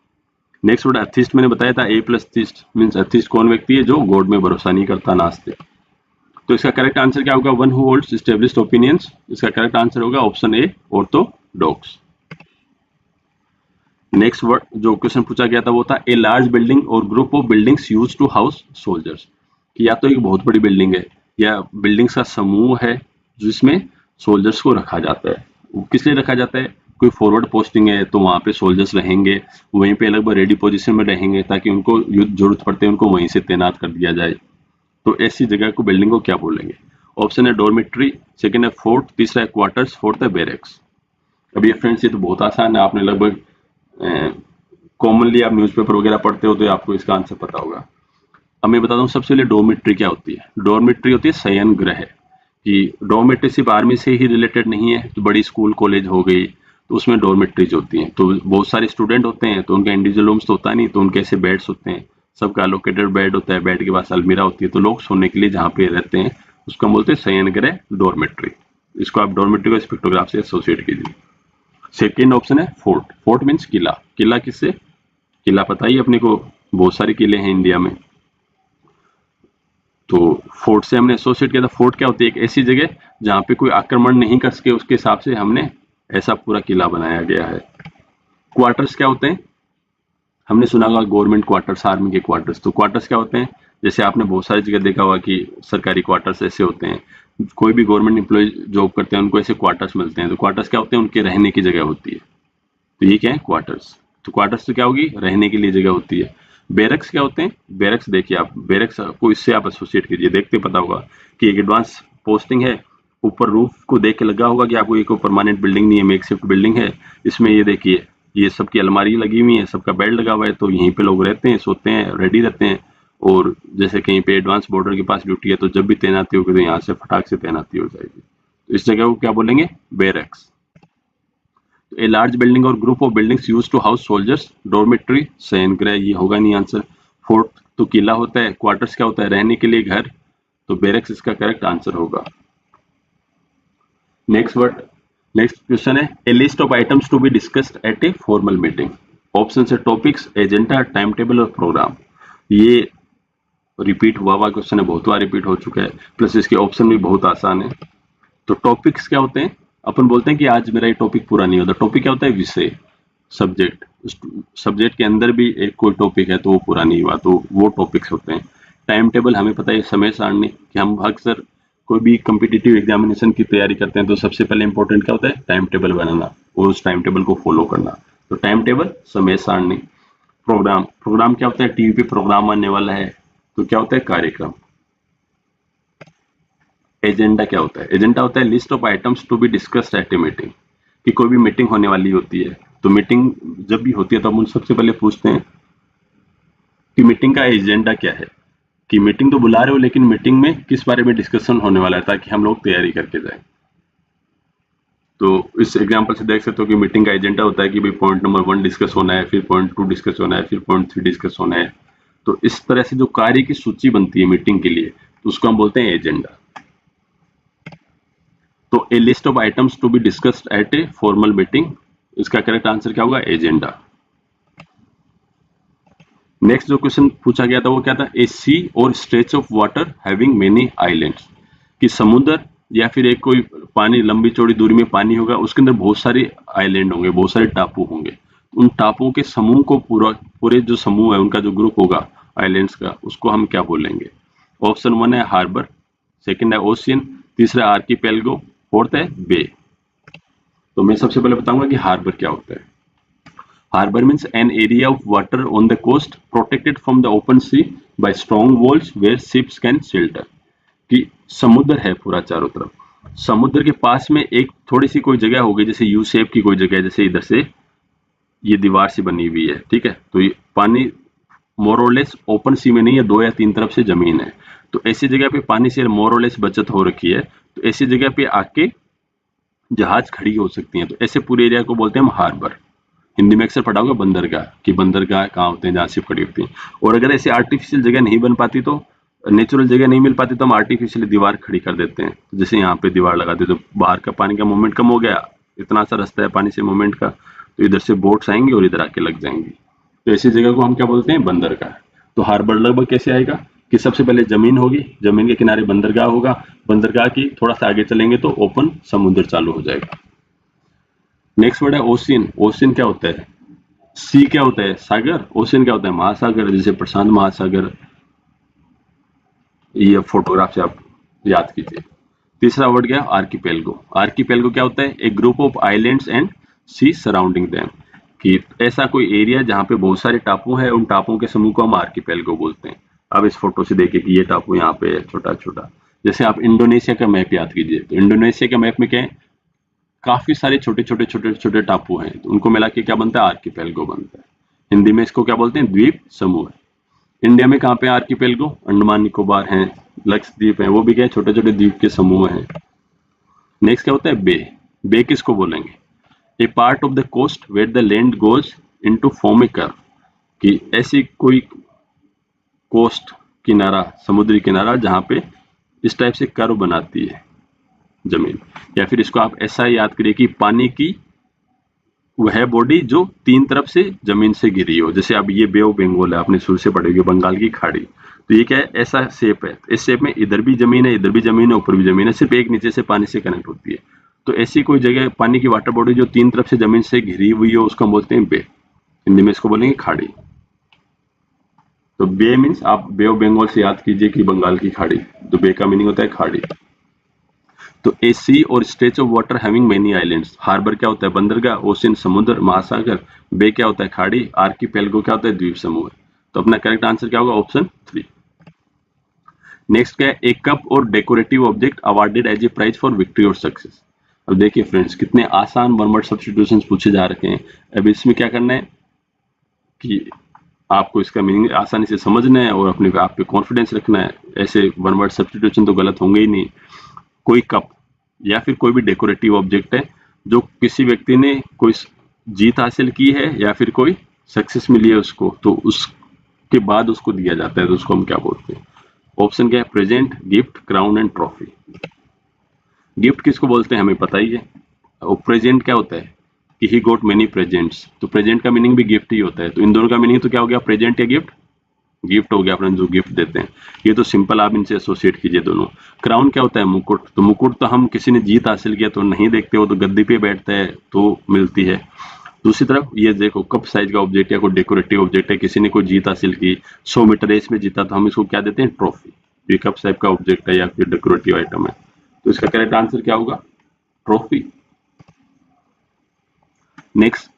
नेक्स्ट वर्ड एथिस्ट मैंने बताया था, ए प्लस थिस्ट मीन्स एथिस्ट कौन व्यक्ति है? जो गॉड में भरोसा नहीं करता, नास्तिक। तो इसका करेक्ट आंसर क्या होगा? One who holds established opinions. इसका करेक्ट आंसर होगा option A, orthodox. Next word जो क्वेश्चन पूछा गया था वो था ए लार्ज बिल्डिंग और group of buildings used to house soldiers. कि या तो एक बहुत बड़ी बिल्डिंग है या बिल्डिंग्स का समूह है जिसमें सोल्जर्स को रखा जाता है। वो किस लिए रखा जाता है? कोई फॉरवर्ड पोस्टिंग है तो वहां पे सोल्जर्स रहेंगे, वहीं पे लगभग रेडी पोजीशन में रहेंगे ताकि उनको युद्ध जरूरत पड़ते है उनको वहीं से तैनात कर दिया जाए। तो ऐसी जगह को बिल्डिंग को क्या बोलेंगे? ऑप्शन है डॉर्मिट्री, सेकंड है फोर्ट, तीसरा है क्वार्टर्स, फोर्थ है बैरेक्स। अब ये फ्रेंड्स ये तो बहुत आसान है, आपने लगभग कॉमनली आप न्यूज़पेपर वगैरह पढ़ते हो तो आपको इसका आंसर पता होगा। अब मैं बताता हूँ सबसे पहले डॉर्मिट्री क्या होती है। डॉर्मिट्री होती है शयन गृह। कि डॉर्मिट्री सिर्फ आर्मी से ही रिलेटेड नहीं है, तो बड़ी स्कूल कॉलेज हो गई तो उसमें डॉर्मिट्रीज होती हैं। तो बहुत सारे स्टूडेंट होते हैं तो उनका इंडिविजुअल रूम्स तो होता नहीं, तो उनके ऐसे बेड्स होते हैं, सबका एलोकेटेड बेड होता है, बेड के पास अलमीरा होती है, तो लोग सोने के लिए जहाँ पे रहते हैं उसको हम बोलते हैं शयन गृह, डॉर्मिट्री। इसको आप डॉर्मिट्री को स्पेक्ट्रोग्राफ से एसोसिएट कीजिए। सेकेंड ऑप्शन है फोर्ट। फोर्ट मीन्स किला। किला किससे? किला पता ही अपने को, बहुत सारे किले हैं इंडिया में, तो फोर्ट से हमने एसोसिएट किया था। फोर्ट क्या होती है? एक ऐसी जगह जहां पे कोई आक्रमण नहीं कर सके, उसके हिसाब से हमने ऐसा पूरा किला बनाया गया है। क्वार्टर्स क्या होते हैं? हमने सुना होगा गवर्नमेंट क्वार्टर्स, आर्मी के क्वार्टर्स। तो क्वार्टर्स क्या होते हैं? जैसे आपने बहुत सारी जगह देखा होगा कि सरकारी क्वार्टर्स ऐसे होते हैं, कोई भी गवर्नमेंट एम्प्लॉय जॉब करते हैं उनको ऐसे क्वार्टर्स मिलते हैं। तो क्वार्टर्स क्या होते हैं? उनके रहने की जगह होती है। तो ये क्या है? क्वार्टर्स। तो क्वार्टर्स तो क्या होगी? रहने के लिए जगह होती है। बैरक्स क्या होते हैं? बैरक्स देखिए आप, बैरक्स को इससे आप एसोसिएट कीजिए, देखते पता होगा कि एक एडवांस पोस्टिंग है, ऊपर रूफ को देख के लगा होगा कि आपको एक परमानेंट बिल्डिंग नहीं है, मेकशिफ्ट बिल्डिंग है। इसमें ये देखिए ये सबकी अलमारी लगी हुई है, सबका बेड लगा हुआ है, तो यहीं पे लोग रहते हैं, सोते हैं, रेडी रहते हैं। और जैसे कहीं पे एडवांस बॉर्डर के पास ड्यूटी है तो जब भी तैनाती होगी तो यहाँ से फटाक से तैनाती हो जाएगी। तो इस जगह को क्या बोलेंगे? बैरक्स। ए लार्ज बिल्डिंग और group of buildings used to house soldiers. Dormitory शयन गृह, ये होगा नहीं आंसर। फोर्ट तो किला होता है। क्वार्टर्स क्या होता है? रहने के लिए घर। तो बैरक्स इसका करेक्ट आंसर होगा। नेक्स्ट क्वेश्चन है a list of items to be discussed at a formal meeting. Option है topics, agenda, time table or programme. ये रिपीट हुआ क्वेश्चन है, बहुत बार रिपीट हो चुका है, प्लस इसके ऑप्शन भी बहुत आसान है। तो टॉपिक्स क्या होते हैं? अपन बोलते हैं कि आज मेरा ये टॉपिक पूरा नहीं होता। टॉपिक क्या होता है? विषय, सब्जेक्ट। सब्जेक्ट के अंदर भी एक कोई टॉपिक है तो वो पूरा नहीं हुआ, तो वो टॉपिक्स होते हैं। टाइम टेबल हमें पता है, समय सारणी, कि हम अक्सर कोई भी कम्पिटिटिव एग्जामिनेशन की तैयारी करते हैं तो सबसे पहले इंपॉर्टेंट क्या होता है? टाइम टेबल बनाना और उस टाइम टेबल को फॉलो करना। तो टाइम टेबल, समय सारणी। प्रोग्राम क्या होता है? टीवी पे प्रोग्राम आने वाला है तो क्या होता है? कार्यक्रम। एजेंडा क्या होता है? एजेंडा होता है list of items to be discussed at a meeting. कि कोई भी मीटिंग होने वाली होती है तो मीटिंग जब भी होती है तो हम सबसे पहले पूछते हैं कि मीटिंग का एजेंडा क्या है। कि मीटिंग तो बुला रहे हो लेकिन मीटिंग में किस बारे में डिस्कशन होने वाला है, ताकि हम लोग तैयारी करके जाएं। तो इस एग्जांपल से देख सकते हो कि मीटिंग का एजेंडा होता है कि भाई पॉइंट नंबर 1 डिस्कस होना है, फिर पॉइंट 2 डिस्कस होना है, फिर पॉइंट 3 डिस्कस होना है। तो इस तरह से जो कार्य की सूची बनती है मीटिंग के लिए तो उसको हम बोलते हैं एजेंडा। तो a list of items to be discussed at a formal meeting, इसका करेक्ट आंसर क्या होगा? एजेंडा। नेक्स्ट जो क्वेश्चन पूछा गया था वो क्या था? ए सी और stretch of water having many islands. कि समुद्र या फिर एक कोई पानी, लंबी चौड़ी दूरी में पानी होगा, उसके अंदर बहुत सारे आइलैंड होंगे, बहुत सारे टापू होंगे। उन टापुओं के समूह को पूरे जो समूह है उनका जो ग्रुप होगा आइलैंड्स का, उसको हम क्या बोलेंगे? ऑप्शन 1 है हार्बर, सेकंड है ओशियन, तीसरा आर्कीपेलगो, फोर्थ है बे। तो मैं सबसे पहले बताऊंगा कि हार्बर क्या होता है। Harbor means an area of water on the coast protected from the open sea by strong walls where ships can shelter। कि समुद्र है पूरा चारों तरफ, समुद्र के पास में एक थोड़ी सी कोई जगह होगी, जैसे यू शेप की कोई जगह, जैसे इधर से ये दीवार सी बनी हुई है, ठीक है। तो ये पानी मोर और लेस ओपन सी में नहीं है, 2 या 3 तरफ से जमीन है। तो ऐसी जगह पे पानी से मोर और लेस बचत हो रखी है, तो ऐसी जगह पे आके जहाज खड़ी हो सकती हैं। तो ऐसे पूरे एरिया को बोलते हैं हम हार्बर। हिंदी में अक्सर पढ़ा होगा बंदरगाह, कि बंदरगाह कहाँ होते हैं जहाँ शिप खड़ी होती है। और अगर ऐसी आर्टिफिशियल जगह नहीं बन पाती, तो नेचुरल जगह नहीं मिल पाती, तो हम आर्टिफिशियल दीवार खड़ी कर देते हैं। जैसे यहाँ पे दीवार लगा देते, तो बाहर का पानी का मूवमेंट कम हो गया, इतना सा रास्ता है पानी से मूवमेंट का, तो इधर से बोट्स आएंगी और इधर आके लग जाएंगी। तो ऐसी जगह को हम क्या बोलते हैं? बंदरगाह। तो हार्बर लगभग कैसे आएगा कि सबसे पहले जमीन होगी, जमीन के किनारे बंदरगाह होगा, बंदरगाह की थोड़ा सा आगे चलेंगे तो ओपन समुद्र चालू हो जाएगा। नेक्स्ट वर्ड है ओशियन। ओशियन क्या होता है? सी क्या होता है? सागर। ओशियन क्या होता है? महासागर, जैसे प्रशांत महासागर। ये फोटोग्राफ से आप याद कीजिए। तीसरा वर्ड क्या? आर्कीपेलगो। आर्कीपेलगो क्या होता है? एक group of islands and sea surrounding them, कि ऐसा कोई एरिया जहाँ पे बहुत सारे टापू हैं, उन टापुओं के समूह को हम आर्कीपेलगो बोलते हैं। अब इस फोटो से देखिए कि ये टापू यहाँ पे है, छोटा छोटा। जैसे आप इंडोनेशिया का मैप याद कीजिए, तो इंडोनेशिया के मैप में क्या है? काफी सारे छोटे छोटे छोटे छोटे टापू हैं, तो उनको मिला के क्या बनता है? आर्कीपेलगो बनता है। हिंदी में इसको क्या बोलते हैं? द्वीप समूह। इंडिया में कहाँ पे आर्कीपेलगो? अंडमान निकोबार हैं, लक्षद्वीप हैं, वो भी क्या है? छोटे छोटे द्वीप के समूह हैं। नेक्स्ट क्या होता है? बे। बे किसको बोलेंगे? A part of the coast where the land goes into form a curve, कि ऐसी कोई कोस्ट किनारा, समुद्री किनारा, जहां पे इस टाइप से कर्व बनाती है जमीन। या फिर इसको आप ऐसा याद करिए कि पानी की वह बॉडी जो तीन तरफ से जमीन से घिरी हो। जैसे अब ये बे ऑफ बंगाल है, आपने शुरू से पढ़ी होगी, बंगाल की खाड़ी। तो ये क्या है? ऐसा शेप है। इस शेप में इधर भी जमीन है, इधर भी जमीन है, ऊपर भी जमीन है, सिर्फ एक नीचे से पानी से कनेक्ट होती है। तो ऐसी कोई जगह पानी की वाटर बॉडी जो तीन तरफ से जमीन से घिरी हुई हो, उसको हम बोलते हैं बे। हिंदी में इसको बोलेंगे खाड़ी। तो बे मीन्स आप बे ऑफ बंगाल से याद कीजिए कि बंगाल की खाड़ी, तो बे का मीनिंग होता है खाड़ी। तो ए सी और stretch of water having many islands. Harbour क्या होता है? बंदरगाह। ओशियन समुद्र, महासागर। बे क्या होता है? खाड़ी। आर्कीपेलगो क्या होता है? द्वीप समूह। तो अपना करेक्ट आंसर क्या होगा? ऑप्शन 3। नेक्स्ट क्या है? एक कप और decorative object awarded as a prize for victory और सक्सेस। अब देखिए फ्रेंड्स, कितने आसान वन वर्ड सब्स्टिट्यूशंस पूछे जा रखे हैं। अब इसमें क्या करना है कि आपको इसका मीनिंग आसानी से समझना है और अपने आप पे कॉन्फिडेंस रखना है। ऐसे वन वर्ड सब्स्टिट्यूशन तो गलत होंगे ही नहीं। कोई कप या फिर कोई भी डेकोरेटिव ऑब्जेक्ट है जो किसी व्यक्ति ने कोई जीत हासिल की है या फिर कोई सक्सेस मिली है उसको, तो उसके बाद उसको दिया जाता है, तो उसको हम क्या बोलते हैं? ऑप्शन क्या है? Present, gift, crown and trophy. Gift किसको बोलते हैं? हमें पता ही है। और प्रेजेंट क्या होता है? कि ही गॉट मेनी प्रेजेंट्स। तो प्रेजेंट का मीनिंग भी गिफ्ट ही होता है। तो इन दोनों का मीनिंग तो क्या हो गया? प्रेजेंट या गिफ्ट? गिफ्ट हो गया, अपने जो गिफ्ट देते हैं। ये तो सिंपल, आप इनसे एसोसिएट कीजिए दोनों। क्राउन क्या होता है? मुकुट। तो मुकुट तो हम किसी ने जीत हासिल किया तो नहीं देखते हो, तो गद्दी पे बैठता है तो मिलती है। दूसरी तरफ ये देखो, कप साइज का ऑब्जेक्ट या कोई डेकोरेटिव ऑब्जेक्ट है, किसी ने कोई जीत हासिल की, 100 मीटर रेस में जीता, तो हम इसको क्या देते हैं? ट्रॉफी। ये कप साइज का ऑब्जेक्ट है या फिर डेकोरेटिव आइटम है, तो इसका करेक्ट आंसर क्या होगा? ट्रॉफी। नेक्स्ट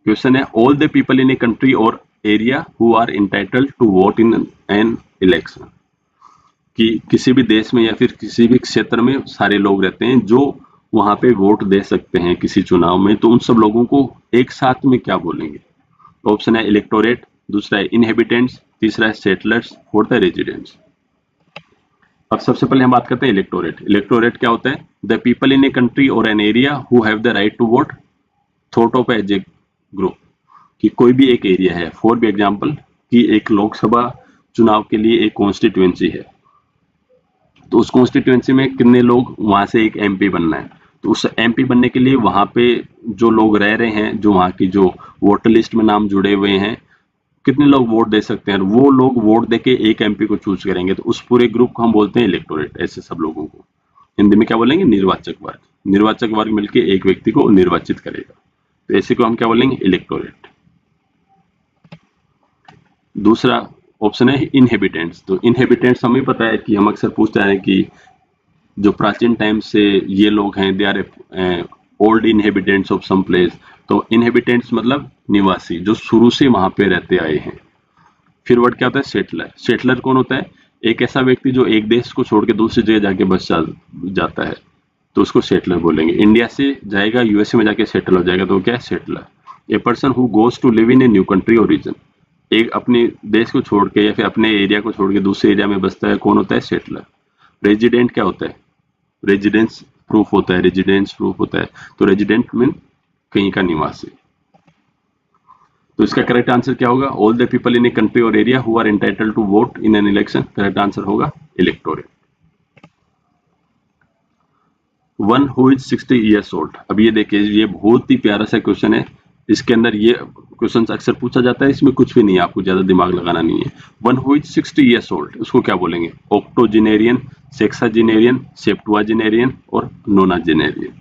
क्वेश्चन है, all the people in a country or area who are entitled to vote in an election, कि किसी भी देश में या फिर किसी भी क्षेत्र में सारे लोग रहते हैं जो वहां पे वोट दे सकते हैं किसी चुनाव में, तो उन सब लोगों को एक साथ में क्या बोलेंगे? ऑप्शन है इलेक्टोरेट, दूसरा है इनहेबिटेंट्स, तीसरा है सेटलर्स, फोर्थ है रेजिडेंट्स। अब सबसे पहले हम बात करते हैं इलेक्टोरेट। इलेक्टोरेट क्या होता है? The people in a country or an area who have the right to vote, thought of as a group, कि कोई भी एक एरिया है। फॉर भी एग्जाम्पल, कि एक लोकसभा चुनाव के लिए एक कॉन्स्टिट्यूएंसी है, तो उस कॉन्स्टिट्यूएंसी में कितने लोग, वहां से एक एमपी बनना है, तो उस एमपी बनने के लिए वहां पे जो लोग रह रहे हैं, जो वहां की जो वोटर लिस्ट में नाम जुड़े हुए हैं, कितने लोग वोट दे सकते हैं, वो लोग वोट देके एक एमपी को चूज करेंगे, तो उस पूरे ग्रुप को हम बोलते हैं इलेक्टोरेट। ऐसे सब लोगों को हिंदी में क्या बोलेंगे? निर्वाचक वर्ग। निर्वाचक वर्ग मिलके एक व्यक्ति को निर्वाचित करेगा, तो ऐसे को हम क्या बोलेंगे? इलेक्टोरेट। दूसरा ऑप्शन है इनहेबिटेंट्स। तो इनहेबिटेंट्स हमें पता है कि हम अक्सर पूछते हैं कि जो प्राचीन टाइम से ये लोग हैं, they are old inhabitants of some place. तो इनहेबिटेंट्स मतलब निवासी, जो शुरू से वहां पे रहते आए हैं। फिर वर्ड क्या होता है? सेटलर। सेटलर कौन होता है? एक ऐसा व्यक्ति जो एक देश को छोड़ के दूसरी जगह जाके बस जाता है, तो उसको सेटलर बोलेंगे। इंडिया से जाएगा यूएसए में जाके सेटल हो जाएगा, तो क्या है? Settler. A person who goes to live in a new country और रीजन, एक अपने देश को छोड़ के या फिर अपने एरिया को छोड़ के दूसरे एरिया में बसता है, कौन होता है? सेटलर। रेजिडेंट क्या होता है? रेजिडेंस प्रूफ होता है, रेजिडेंस प्रूफ होता है। तो रेजिडेंट मीन कहीं का निवासी। तो इसका करेक्ट आंसर क्या होगा? All the people in a country or area who are entitled to vote in an election. Correct answer होगा electorate. One who is 60 years old. अब ये देखिए, ये बहुत ही प्यारा सा क्वेश्चन है। इसके अंदर ये क्वेश्चन अक्सर पूछा जाता है, इसमें कुछ भी नहीं है, आपको ज्यादा दिमाग लगाना नहीं है। One who is 60 years old, उसको क्या बोलेंगे? ऑक्टोजेनेरियन, सेक्साजेनेरियन, सेप्टुआजेनेरियन और नोनाजेनेरियन।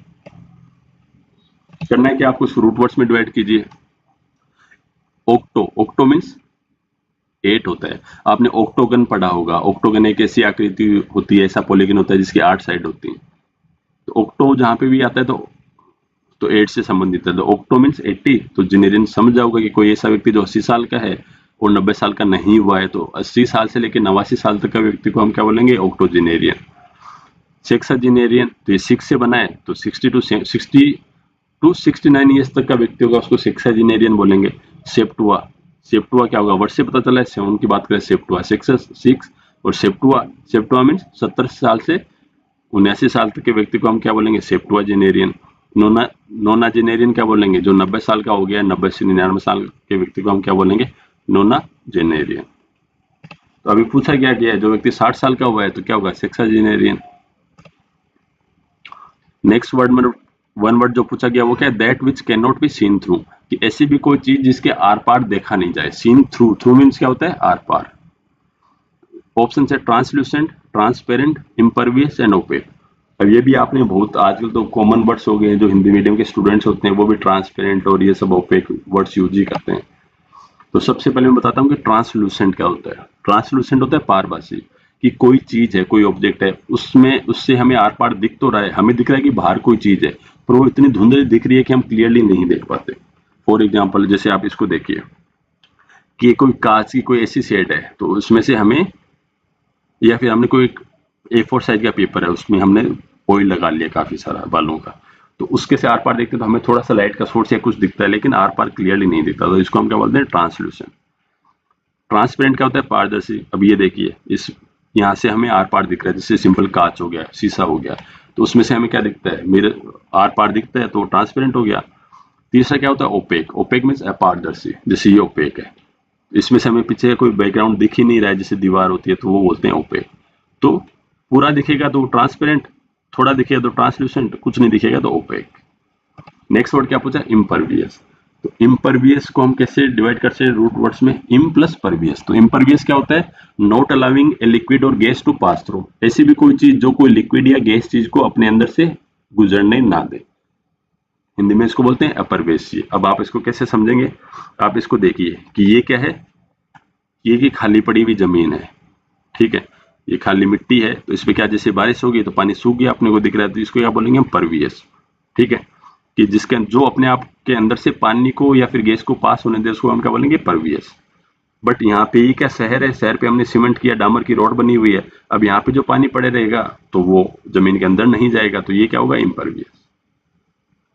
करना है कि आपको रूट वर्ड्स में डिवाइड कीजिए। ऑक्टो मीन्स 8 होता है। आपने ऑक्टोगन पढ़ा होगा। ऑक्टोगन एक ऐसी आकृति होती है, ऐसा पॉलीगन होता है जिसकी 8 साइड होती है। तो ऑक्टो जहां पे भी आता है तो 8 से संबंधित है। तो ऑक्टो मीन्स 80। तो जेनेरियन समझ जाओगे कि कोई ऐसा व्यक्ति जो 80 साल का है और 90 साल का नहीं हुआ है, तो 80 साल से लेकर 89 साल तक का व्यक्ति को हम क्या बोलेंगे? ऑक्टोजेनेरियन। सेक्साजेनेरियन, तो ये 6 से बना है, तो 60 टू 69 ईयर्स तक का व्यक्ति होगा, उसको सेक्साजेनेरियन बोलेंगे। सेप्टुआ क्या होगा? वर्ड से पता चला है, 7 की बात करें, सेप्टुआ 6 और सेप्टुआ मीन्स 70 साल से 79 साल तक के व्यक्ति को हम क्या बोलेंगे? सेप्टुआजेनेरियन। नोनाजेनेरियन क्या बोलेंगे? जो 90 साल का हो गया, 90 से 99 साल के व्यक्ति को हम क्या बोलेंगे? नोनाजेनेरियन। तो अभी पूछा गया है जो व्यक्ति 60 साल का हुआ है तो क्या होगा? सेक्साजेनेरियन। नेक्स्ट वन वर्ड जो पूछा गया वो क्या है? That which can not be seen through, कि ऐसी भी कोई चीज जिसके आर पार देखा नहीं जाए। सीन थ्रू मीन्स क्या होता है? आर पार। ऑप्शन है translucent, transparent, impervious and opaque. अब ये भी आपने बहुत, आजकल तो कॉमन वर्ड्स हो गए, जो हिंदी मीडियम के स्टूडेंट्स होते हैं वो भी ट्रांसपेरेंट और ये सब ओपेक वर्ड्स यूज ही करते हैं। तो सबसे पहले मैं बताता हूँ कि ट्रांसल्यूसेंट क्या होता है। ट्रांसल्यूसेंट होता है पारभासी, कि कोई चीज है, कोई ऑब्जेक्ट है, उससे हमें आर पार दिख तो रहा है, हमें दिख रहा है कि बाहर कोई चीज है, पर वो इतनी धुंधली दिख रही है कि हम क्लियरली नहीं देख पाते। फॉर एग्जाम्पल, जैसे आप इसको देखिए कि कोई कांच की कोई ऐसी शेड है, तो उसमें से हमें, या फिर हमने कोई A4 साइज का पेपर है, उसमें हमने ऑयल लगा लिया काफी सारा बालों का, तो उसके से आर पार देखते तो हमें थोड़ा सा लाइट का सोर्स या कुछ दिखता है, लेकिन आर पार क्लियरली नहीं दिखता। तो इसको हम क्या बोलते हैं? ट्रांसल्यूसेंट। ट्रांसपेरेंट क्या होता है? पारदर्शी। अब ये देखिए, इस यहाँ से हमें आर पार दिख रहा है, जैसे सिंपल कांच हो गया, शीशा हो गया, तो उसमें से हमें क्या दिखता है? मेरे आर पार दिखता है, तो ट्रांसपेरेंट हो गया। तीसरा क्या होता है? ओपेक। ओपेक मीन्स अपारदर्शी, जैसे ये ओपेक है, इसमें से हमें पीछे कोई बैकग्राउंड दिख ही नहीं रहा है, जैसे दीवार होती है, तो वो बोलते हैं ओपेक। तो पूरा दिखेगा तो ट्रांसपेरेंट, थोड़ा दिखेगा तो ट्रांसल्यूसेंट, कुछ नहीं दिखेगा तो ओपेक। नेक्स्ट वर्ड क्या पूछा? इम्परवियस। तो इम्परवियस को हम कैसे डिवाइड कर सकते हैं रूट वर्ड्स में? इम प्लस परवियस। तो इम्परवियस क्या होता है? नॉट अलाउइंग ए लिक्विड और गैस टू पास थ्रू। ऐसी भी कोई चीज जो कोई लिक्विड या गैस चीज को अपने अंदर से गुजरने ना दे। हिंदी में इसको बोलते हैं अपरवेशीय। अब आप इसको कैसे समझेंगे? आप इसको देखिए कि ये क्या है? ये की खाली पड़ी हुई जमीन है, ठीक है, ये खाली मिट्टी है, तो इसमें क्या, जैसे बारिश होगी तो पानी सूख गया, अपने को दिख रहा है, तो इसको क्या बोलेंगे हम? परवियस। ठीक है, कि जिसके जो अपने आप के अंदर से पानी को या फिर गैस को पास होने दे, उसको हम क्या बोलेंगे? परवियस। बट यहाँ पे ये क्या शहर है? शहर पे हमने सीमेंट किया, डामर की रोड बनी हुई है, अब यहाँ पे जो पानी पड़े रहेगा तो वो जमीन के अंदर नहीं जाएगा, तो ये क्या होगा? इम्परवियस।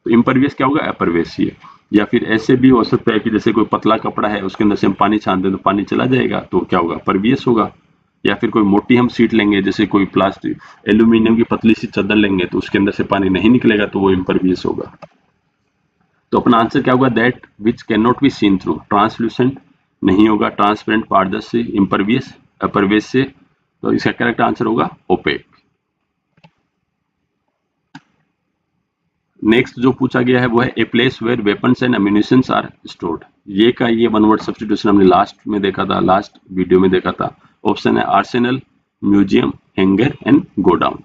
तो इम्परवियस क्या होगा? अपरवेशीय। या फिर ऐसे भी हो सकता है कि जैसे कोई पतला कपड़ा है, उसके अंदर से हम पानी छान दें तो पानी चला जाएगा, तो क्या होगा? परवियस होगा। या फिर कोई मोटी हम सीट लेंगे, जैसे कोई प्लास्टिक एल्यूमिनियम की पतली सी चादर लेंगे, तो उसके अंदर से पानी नहीं निकलेगा, तो वो इम्परवियस होगा। तो अपना आंसर क्या होगा? That which can not be seen through. Translucent नहीं होगा, ट्रांसपेरेंट पारदर्शी, इम्परवियस अपरवेश से, तो इसका करेक्ट आंसर होगा ओपेक। नेक्स्ट जो पूछा गया है वो है a place where weapons and ammunitions are stored. ये वन वर्ड सब्स्टिट्यूशन हमने लास्ट में देखा था, लास्ट वीडियो में देखा था। ऑप्शन है Arsenal, museum, hanger and godown.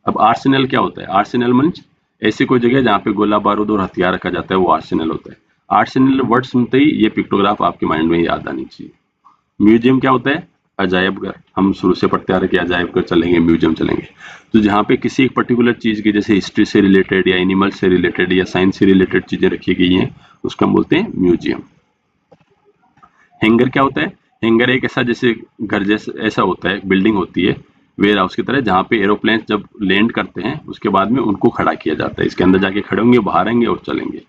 अब आर्सेनल क्या होता है? आर्सेनल मींस ऐसी कोई जगह जहाँ पे गोला बारूद और हथियार रखा जाता है, वो आर्सेनल होता है। आर्सेनल वर्ड सुनते ही ये पिक्टोग्राफ आपके माइंड में याद आनी चाहिए। म्यूजियम क्या होता है? अजायब घर। हम शुरू से पढ़ते आ रहे कि अजायब घर चलेंगे, म्यूजियम चलेंगे, तो जहाँ पे किसी एक पर्टिकुलर चीज की, जैसे हिस्ट्री से रिलेटेड या एनिमल से रिलेटेड या साइंस से रिलेटेड चीजें रखी गई हैं, उसको हम बोलते हैं म्यूजियम। हैंगर क्या होता है? हैंगर एक ऐसा, जैसे घर जैसा ऐसा होता है, बिल्डिंग होती है वेयर हाउस की तरह, जहाँ पे एरोप्लेन जब लैंड करते हैं उसके बाद में उनको खड़ा किया जाता है, इसके अंदर जाके खड़े होंगे, बाहर आएंगे और चलेंगे।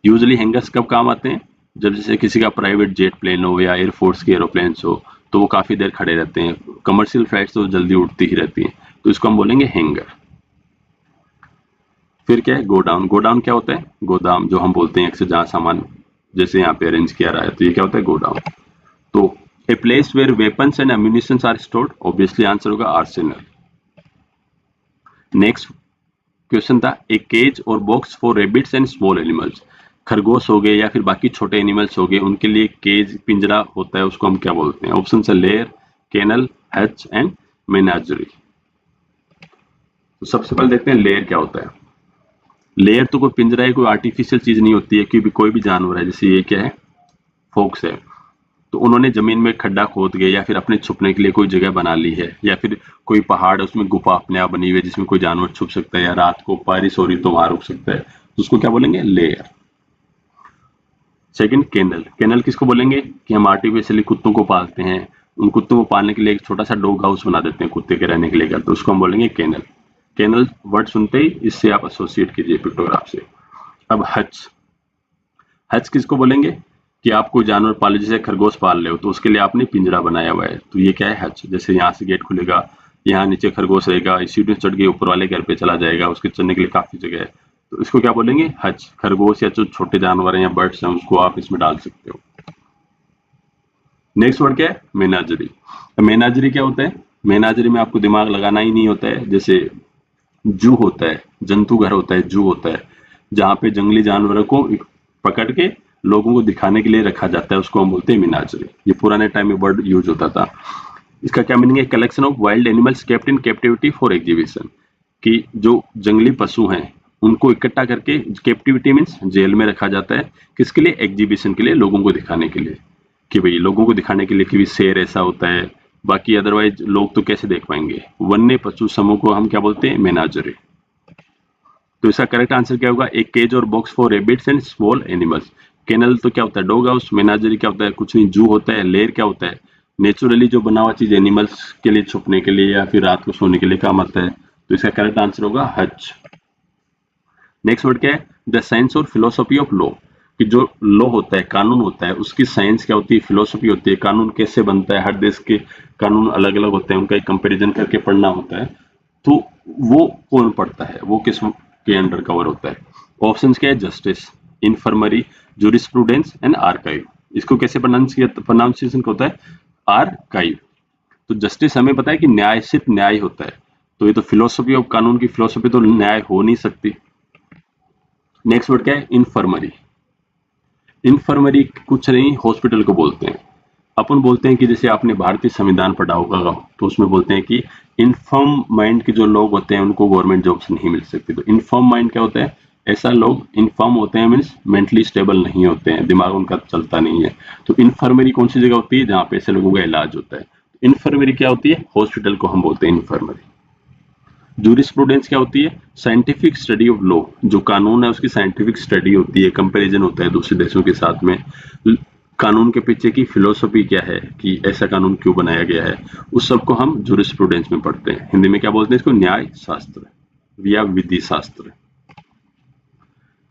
यूजुअली हैंगर्स कब काम आते हैं? जब जैसे किसी का प्राइवेट जेट प्लेन हो या एयरफोर्स के एरोप्लेन्स हो, तो वो काफी देर खड़े रहते हैं। कमर्शियल फ्लाइट्स तो जल्दी उड़ती ही रहती हैं, तो इसको हम बोलेंगे हैंगर। फिर क्या है? गोडाउन। गोडाउन क्या होता है? गोदाम, जो हम बोलते हैं अक्सर जहाँ सामान जैसे यहाँ पे अरेंज किया रहा है, तो ये क्या होता है, गोडाउन। तो a place where weapons and ammunitions are stored, obviously answer होगा आर्सेनल। नेक्स्ट क्वेश्चन था ए केज और box for rabbits and small animals. खरगोश हो गए या फिर बाकी छोटे एनिमल्स हो गए, उनके लिए केज पिंजरा होता है, उसको हम क्या बोलते हैं? ऑप्शन है लेयर, केनल, हैच एंड मेनाजरी। तो सबसे पहले देखते हैं लेयर क्या होता है। लेयर तो कोई पिंजरा है, कोई आर्टिफिशियल चीज नहीं होती है, क्योंकि कोई भी जानवर है, जैसे ये क्या है, फॉक्स है, तो उन्होंने जमीन में खड्डा खोद के या फिर अपने छुपने के लिए कोई जगह बना ली है, या फिर कोई पहाड़ है उसमें गुफा अपने आप बनी हुई है जिसमें कोई जानवर छुप सकता है, या रात को बारिश हो रही तो वहां रुक सकता है, तो उसको क्या बोलेंगे? लेयर। Second kennel. केनल किसको बोलेंगे? कि हम आर्टिफिशियली कुत्तों को पालते हैं, उन कुत्तों को पालने के लिए एक छोटा सा डॉग हाउस बना देते हैं कुत्ते के रहने के लिए घर, तो उसको हम बोलेंगे केनल। केनल वर्ड सुनते ही इससे आप एसोसिएट कीजिए पिक्टोग्राफ से। अब हच। हच किसको बोलेंगे? कि आप कोई जानवर पाले, जैसे खरगोश पाल रहे हो तो उसके लिए आपने पिंजरा बनाया हुआ है, तो ये क्या है? हच। जैसे यहाँ से गेट खुलेगा, यहाँ नीचे खरगोश रहेगा, इस सीढ़ी चढ़ के ऊपर वाले घर पे चला जाएगा, उसके चढ़ने के लिए काफी जगह है, तो इसको क्या बोलेंगे? हच। खरगोश या जो छोटे जानवर हैं या बर्ड्स हैं उसको आप इसमें डाल सकते हो। नेक्स्ट वर्ड क्या है? मेनाजरी। मेनाजरी क्या होता है? मेनाजरी में आपको दिमाग लगाना ही नहीं होता है। जैसे जू होता है, जंतु घर होता है, जू होता है, जहाँ पे जंगली जानवरों को पकड़ के लोगों को दिखाने के लिए रखा जाता है, उसको हम बोलते हैं मेनाजरी। ये पुराने टाइम में वर्ड यूज होता था। इसका क्या मीनिंग है? Collection of wild animals kept in captivity for exhibition. कि जो जंगली पशु हैं उनको इकट्ठा करके, कैप्टिविटी मीन्स जेल में रखा जाता है, किसके लिए? एग्जीबिशन के लिए, लोगों को दिखाने के लिए, कि भाई लोगों को दिखाने के लिए कि भी शेर ऐसा होता है, बाकी अदरवाइज लोग तो कैसे देख पाएंगे। वन्य पशु समूह को हम क्या बोलते हैं? मेनाजरी। तो इसका करेक्ट आंसर क्या होगा? एक केज और box for rabbits and small animals. Kennel तो क्या होता है? Dog house. मेनाजरी क्या होता है? कुछ नहीं, जू होता है। लेयर क्या होता है? नेचुरली जो बना हुआ चीज एनिमल्स के लिए छुपने के लिए या फिर रात को सोने के लिए काम आता है, तो इसका करेक्ट आंसर होगा हच। नेक्स्ट वर्ड क्या है? द साइंस और फिलोसफी ऑफ लॉ। कि जो लॉ होता है, कानून होता है, उसकी साइंस क्या होती है, फिलोसफी होती है, कानून कैसे बनता है, हर देश के कानून अलग अलग होते हैं, उनका एक कंपेरिजन करके पढ़ना होता है, तो वो कौन पढ़ता है, वो किस के अंडर कवर होता है? ऑप्शंस क्या है? Justice, infirmary, jurisprudence and archive. इसको कैसे प्रोनाउंसिएशन होता है? आर्काइव। तो जस्टिस हमें पता है कि न्याय, सिर्फ न्याय होता है, तो ये तो फिलोसफी ऑफ कानून की फिलोसफी तो न्याय हो नहीं सकती। नेक्स्ट वर्ड क्या है? इन्फर्मरी। इन्फर्मरी कुछ नहीं, हॉस्पिटल को बोलते हैं। अपन बोलते हैं कि जैसे आपने भारतीय संविधान पढ़ा होगा, तो उसमें बोलते हैं कि इन्फर्म माइंड के जो लोग होते हैं उनको गवर्नमेंट जॉब्स नहीं मिल सकती। तो इन्फर्म माइंड क्या होता है? ऐसा लोग इन्फर्म होते हैं, मीन्स मेंटली स्टेबल नहीं होते हैं, दिमाग उनका चलता नहीं है। तो इन्फर्मरी कौन सी जगह होती है? जहाँ पे ऐसे लोगों का इलाज होता है। इन्फर्मरी क्या होती है? हॉस्पिटल को हम बोलते हैं इन्फर्मरी। जूरिस्प्रूडेंस क्या होती है? Scientific study of law. जो कानून है उसकी साइंटिफिक स्टडी होती है, कंपैरिजन होता है दूसरे देशों के साथ में, कानून के पीछे की फिलोसफी क्या है, कि ऐसा कानून क्यों बनाया गया है, उस सब को हम जूरिस्प्रूडेंस में पढ़ते हैं। हिंदी में क्या बोलते हैं इसको? न्याय शास्त्र या विधि शास्त्र।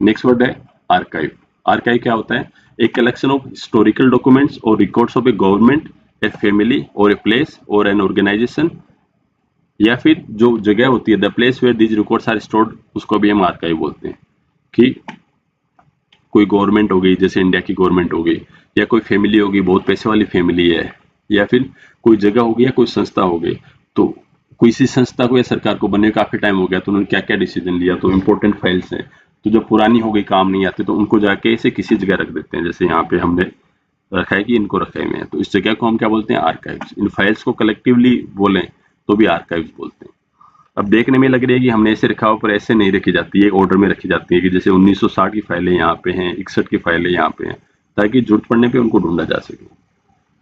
नेक्स्ट वर्ड है आर्काइव। आर्काइव क्या होता है? एक कलेक्शन ऑफ हिस्टोरिकल डॉक्यूमेंट्स और records of a government, a family और ए प्लेस और एन ऑर्गेनाइजेशन, या फिर जो जगह होती है, the place where these records are stored, उसको भी हम आर्काइव बोलते हैं। कि कोई गवर्नमेंट हो गई, जैसे इंडिया की गवर्नमेंट हो गई, या कोई फैमिली होगी, बहुत पैसे वाली फैमिली है, या फिर कोई जगह हो गई या कोई संस्था हो गई, तो किसी संस्था को या सरकार को बने काफी टाइम हो गया, तो उन्होंने क्या क्या डिसीजन लिया, तो इंपॉर्टेंट फाइल्स हैं, तो जब पुरानी हो गई, काम नहीं आते, तो उनको जाके इसे किसी जगह रख देते हैं। जैसे यहाँ पे हमने रखा है कि इनको रखे हुए हैं, तो इस जगह को हम क्या बोलते हैं? आर्काइव्स। इन फाइल्स को कलेक्टिवली बोलें तो भी आर्काइव्स बोलते हैं। अब देखने में लग रही है कि हमने ऐसे रखा हो, पर ऐसे नहीं रखी जाती है, एक ऑर्डर में रखी जाती है, कि जैसे 1960 की फाइलें यहाँ पे हैं, 61 की फाइलें यहाँ पे हैं, ताकि जरूरत पड़ने पे उनको ढूंढा जा सके।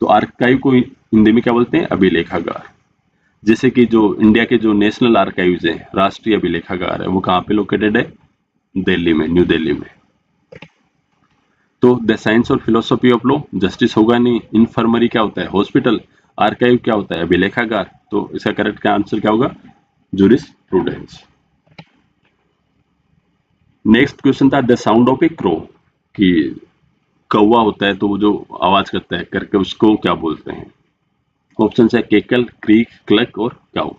तो आर्काइव को हिंदी में क्या बोलते हैं? अभिलेखागार। जैसे कि जो इंडिया के जो नेशनल आर्काइव्स हैं, राष्ट्रीय अभिलेखागार है, वो कहाँ पे लोकेटेड है? दिल्ली में, न्यू दिल्ली में। तो द साइंस और फिलोसफी ऑफ लॉ, जस्टिस होगा नहीं। इन्फर्मरी क्या होता है? हॉस्पिटल। आर्काइव क्या होता है? अभिलेखागार। तो इसका करेक्ट का आंसर क्या होगा? जूरिस्प्रूडेंस। नेक्स्ट क्वेश्चन था the sound of A crow. कि कौवा होता है तो वो जो आवाज करता है करके उसको क्या बोलते हैं? ऑप्शन है केकल, क्रीक, क्लक और काउ।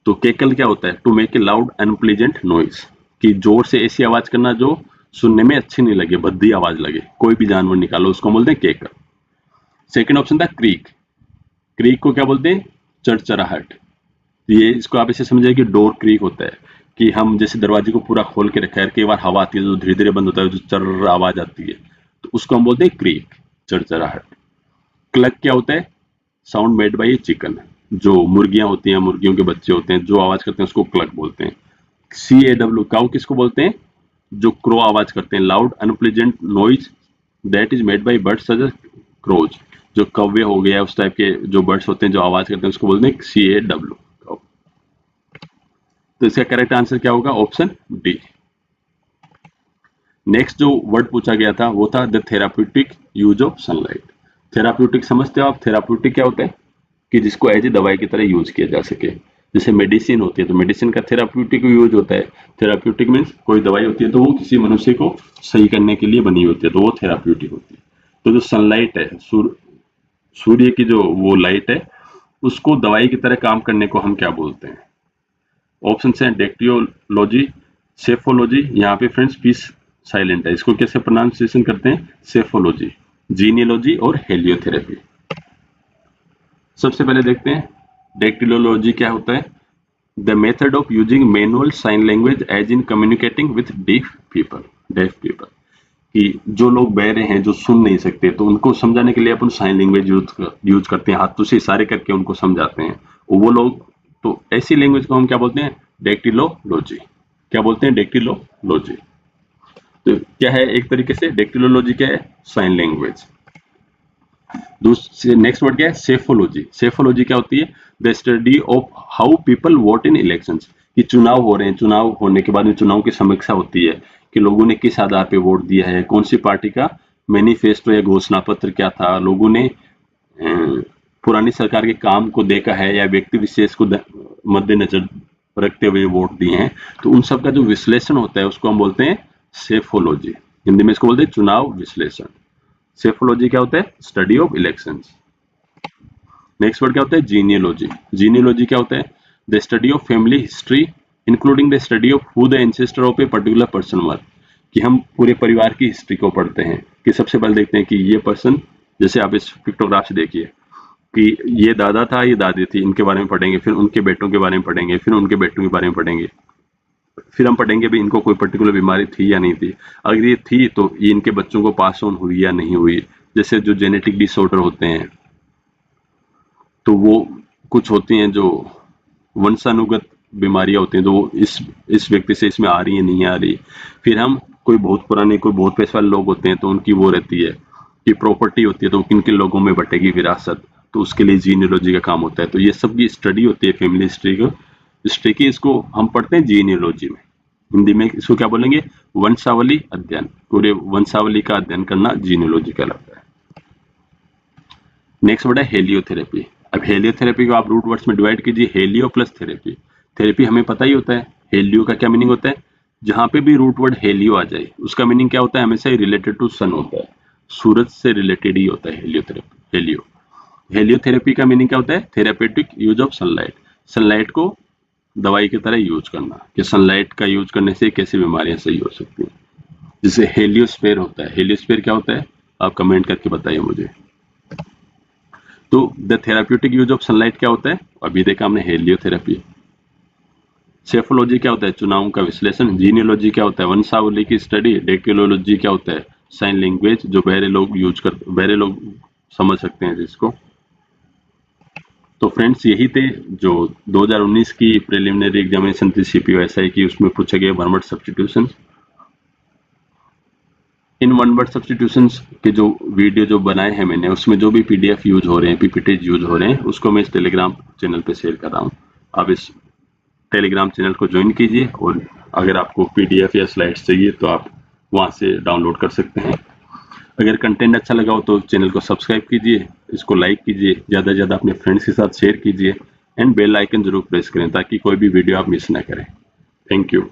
तो केकल क्या होता है? To make a loud unpleasant noise. कि जोर से ऐसी आवाज करना जो सुनने में अच्छी नहीं लगे, भद्दी आवाज लगे, कोई भी जानवर निकालो उसको बोलते हैं केकर। सेकंड ऑप्शन था क्रीक। क्रीक को क्या बोलते हैं? चरचराहट। ये इसको आप ऐसे समझिए कि डोर क्रीक होता है कि हम जैसे दरवाजे को पूरा खोल के रखा है, कई बार हवा आती है जो धीरे धीरे बंद होता है, जो चर आवाज आती है, तो उसको हम बोलते हैं क्रीक, चरचराहट। क्लक क्या होता है? Sound made by A chicken. जो मुर्गियां होती हैं, मुर्गियों के बच्चे होते हैं, जो आवाज करते हैं उसको क्लक बोलते हैं। CAW काउ किसको बोलते हैं? जो क्रो आवाज करते हैं, loud unpleasant noise that is made by birds such as crows. जो कौवे हो गया, उस टाइप के जो बर्ड्स होते हैं जो आवाज करते हैं उसको बोलते हैं CAW काउ। तो इसका करेक्ट आंसर क्या होगा? Option D. नेक्स्ट जो वर्ड पूछा गया था वो था the therapeutic use of sunlight. Therapeutic समझते हो आप? थेराप्यूटिक क्या होता है? कि जिसको एज ए दवाई की तरह यूज किया जा सके। जैसे मेडिसिन होती है तो मेडिसिन का थेराप्यूटिक यूज होता है। थेराप्यूटिक मीन्स कोई दवाई होती है तो वो किसी मनुष्य को सही करने के लिए बनी होती है, तो वो थेराप्यूटिक होती है। तो जो सनलाइट है, सूर्य की जो वो लाइट है, उसको दवाई की तरह काम करने को हम क्या बोलते हैं? ऑप्शन है डेक्टियोलॉजी, सेफोलॉजी, यहाँ पे फ्रेंड्स पीस साइलेंट है, इसको कैसे प्रोनाउंसिएशन करते हैं? सेफोलॉजी, जीनियोलॉजी और हेलियोथेरेपी। सबसे पहले देखते हैं डेक्टिलोलॉजी क्या होता है। The method of using manual sign language as in communicating with deaf people. कि जो लोग बहरे हैं, जो सुन नहीं सकते, तो उनको समझाने के लिए अपन साइन लैंग्वेज यूज करते हैं, हाथों से इशारे करके उनको समझाते हैं। वो लोग, तो ऐसी लैंग्वेज को हम क्या बोलते हैं? डेक्टिलोलॉजी। क्या बोलते हैं? डेक्टिलोलॉजी। तो क्या है? एक तरीके से डेक्टिलोलॉजी क्या है? Sign language. दूसरे नेक्स्ट वर्ड क्या है? सेफोलॉजी। सेफोलॉजी क्या होती है? The study of how people vote in elections. कि चुनाव हो रहे हैं, चुनाव होने के बाद में चुनाव की समीक्षा होती है कि लोगों ने किस आधार पे वोट दिया है, कौन सी पार्टी का मैनिफेस्टो या घोषणा पत्र क्या था, लोगों ने पुरानी सरकार के काम को देखा है या व्यक्ति विशेष को मद्देनजर रखते हुए वोट दिए हैं, तो उन सब का जो विश्लेषण होता है उसको हम बोलते हैं सेफोलॉजी। हिंदी में इसको बोलते हैं चुनाव विश्लेषण। सेफोलॉजी क्या होता है? Study of elections. Next word क्या होता है? जीनियोलॉजी। जीनियोलॉजी क्या होता है? The study of family history including the study of who the ancestor of a particular person were. कि हम पूरे परिवार की हिस्ट्री को पढ़ते हैं, कि सबसे पहले देखते हैं कि ये पर्सन, जैसे आप इस पिक्टोग्राफ से देखिए कि ये दादा था, ये दादी थी, इनके बारे में पढ़ेंगे, फिर उनके बेटों के बारे में पढ़ेंगे, फिर उनके बेटों के बारे में पढ़ेंगे, फिर हम पढ़ेंगे भी इनको कोई पर्टिकुलर बीमारी थी या नहीं थी, अगर ये थी तो ये इनके बच्चों को पास ऑन हुई या नहीं हुई। जैसे जो जेनेटिक डिसऑर्डर होते हैं तो वो कुछ होती हैं जो वंशानुगत बीमारियां होती हैं, तो इस व्यक्ति से इसमें आ रही है नहीं आ रही। फिर हम कोई बहुत पुराने, कोई बहुत पैसे वाले लोग होते हैं तो उनकी वो रहती है कि प्रॉपर्टी होती है तो किन किन लोगों में बटेगी विरासत, तो उसके लिए जीनियोलॉजी का काम होता है। तो ये सब की स्टडी होती है फैमिली हिस्ट्री की, इसको हम पढ़ते हैं जीनियोलॉजी में। हिंदी में इसको क्या बोलेंगे? वंशावली अध्ययन। पूरे वंशावली का अध्ययन करना जीनियोलॉजी कहलाता है। नेक्स्ट वर्ड है हेलियोथेरेपी। अब हेलियोथेरेपी को आप रूट वर्ड्स में डिवाइड कीजिए, हेलियो प्लस थेरेपी। थेरेपी हमें पता ही होता है, हेलियो का क्या मीनिंग होता है? जहां पे भी रूट वर्ड हेलियो आ जाए उसका मीनिंग क्या होता है? हमेशा ही रिलेटेड टू सन होता है, सूरज से रिलेटेड ही होता है हेलियोथेरेपी। हेलियोथेरेपी का मीनिंग क्या होता है? Therapeutic use of sunlight. Sunlight को दवाई की तरह यूज करना, कि सनलाइट का यूज करने से कैसी बीमारियां सही हो सकती हैं। जैसे हेलियोस्फीयर होता है, हेलियोस्फीयर क्या होता है? आप कमेंट करके बताइए मुझे। तो the therapeutic use of sunlight क्या होता है? अभी देखा हमने हेलियोथेरेपी। सेफोलॉजी क्या होता है? चुनाव का विश्लेषण। जीनियोलॉजी क्या होता है? वंशावली की स्टडी। डेक्टिलोलॉजी क्या होता है? साइन लैंग्वेज, जो बहरे लोग समझ सकते हैं जिसको। तो फ्रेंड्स यही थे जो 2019 की प्रिलिमिनरी एग्जामिनेशन थी CPO SI की, उसमें पूछे गए one word substitution. In one word substitutions के जो वीडियो जो बनाए हैं मैंने, उसमें जो भी PDF यूज हो रहे हैं, PPTs यूज हो रहे हैं, उसको मैं इस टेलीग्राम चैनल पे शेयर कर रहा हूँ। आप इस टेलीग्राम चैनल को ज्वाइन कीजिए और अगर आपको PDF या स्लाइड्स चाहिए तो आप वहाँ से डाउनलोड कर सकते हैं। अगर कंटेंट अच्छा लगा हो तो चैनल को सब्सक्राइब कीजिए, इसको लाइक कीजिए, ज़्यादा से ज़्यादा अपने फ्रेंड्स के साथ शेयर कीजिए एंड बेल आइकन जरूर प्रेस करें ताकि कोई भी वीडियो आप मिस ना करें। Thank you.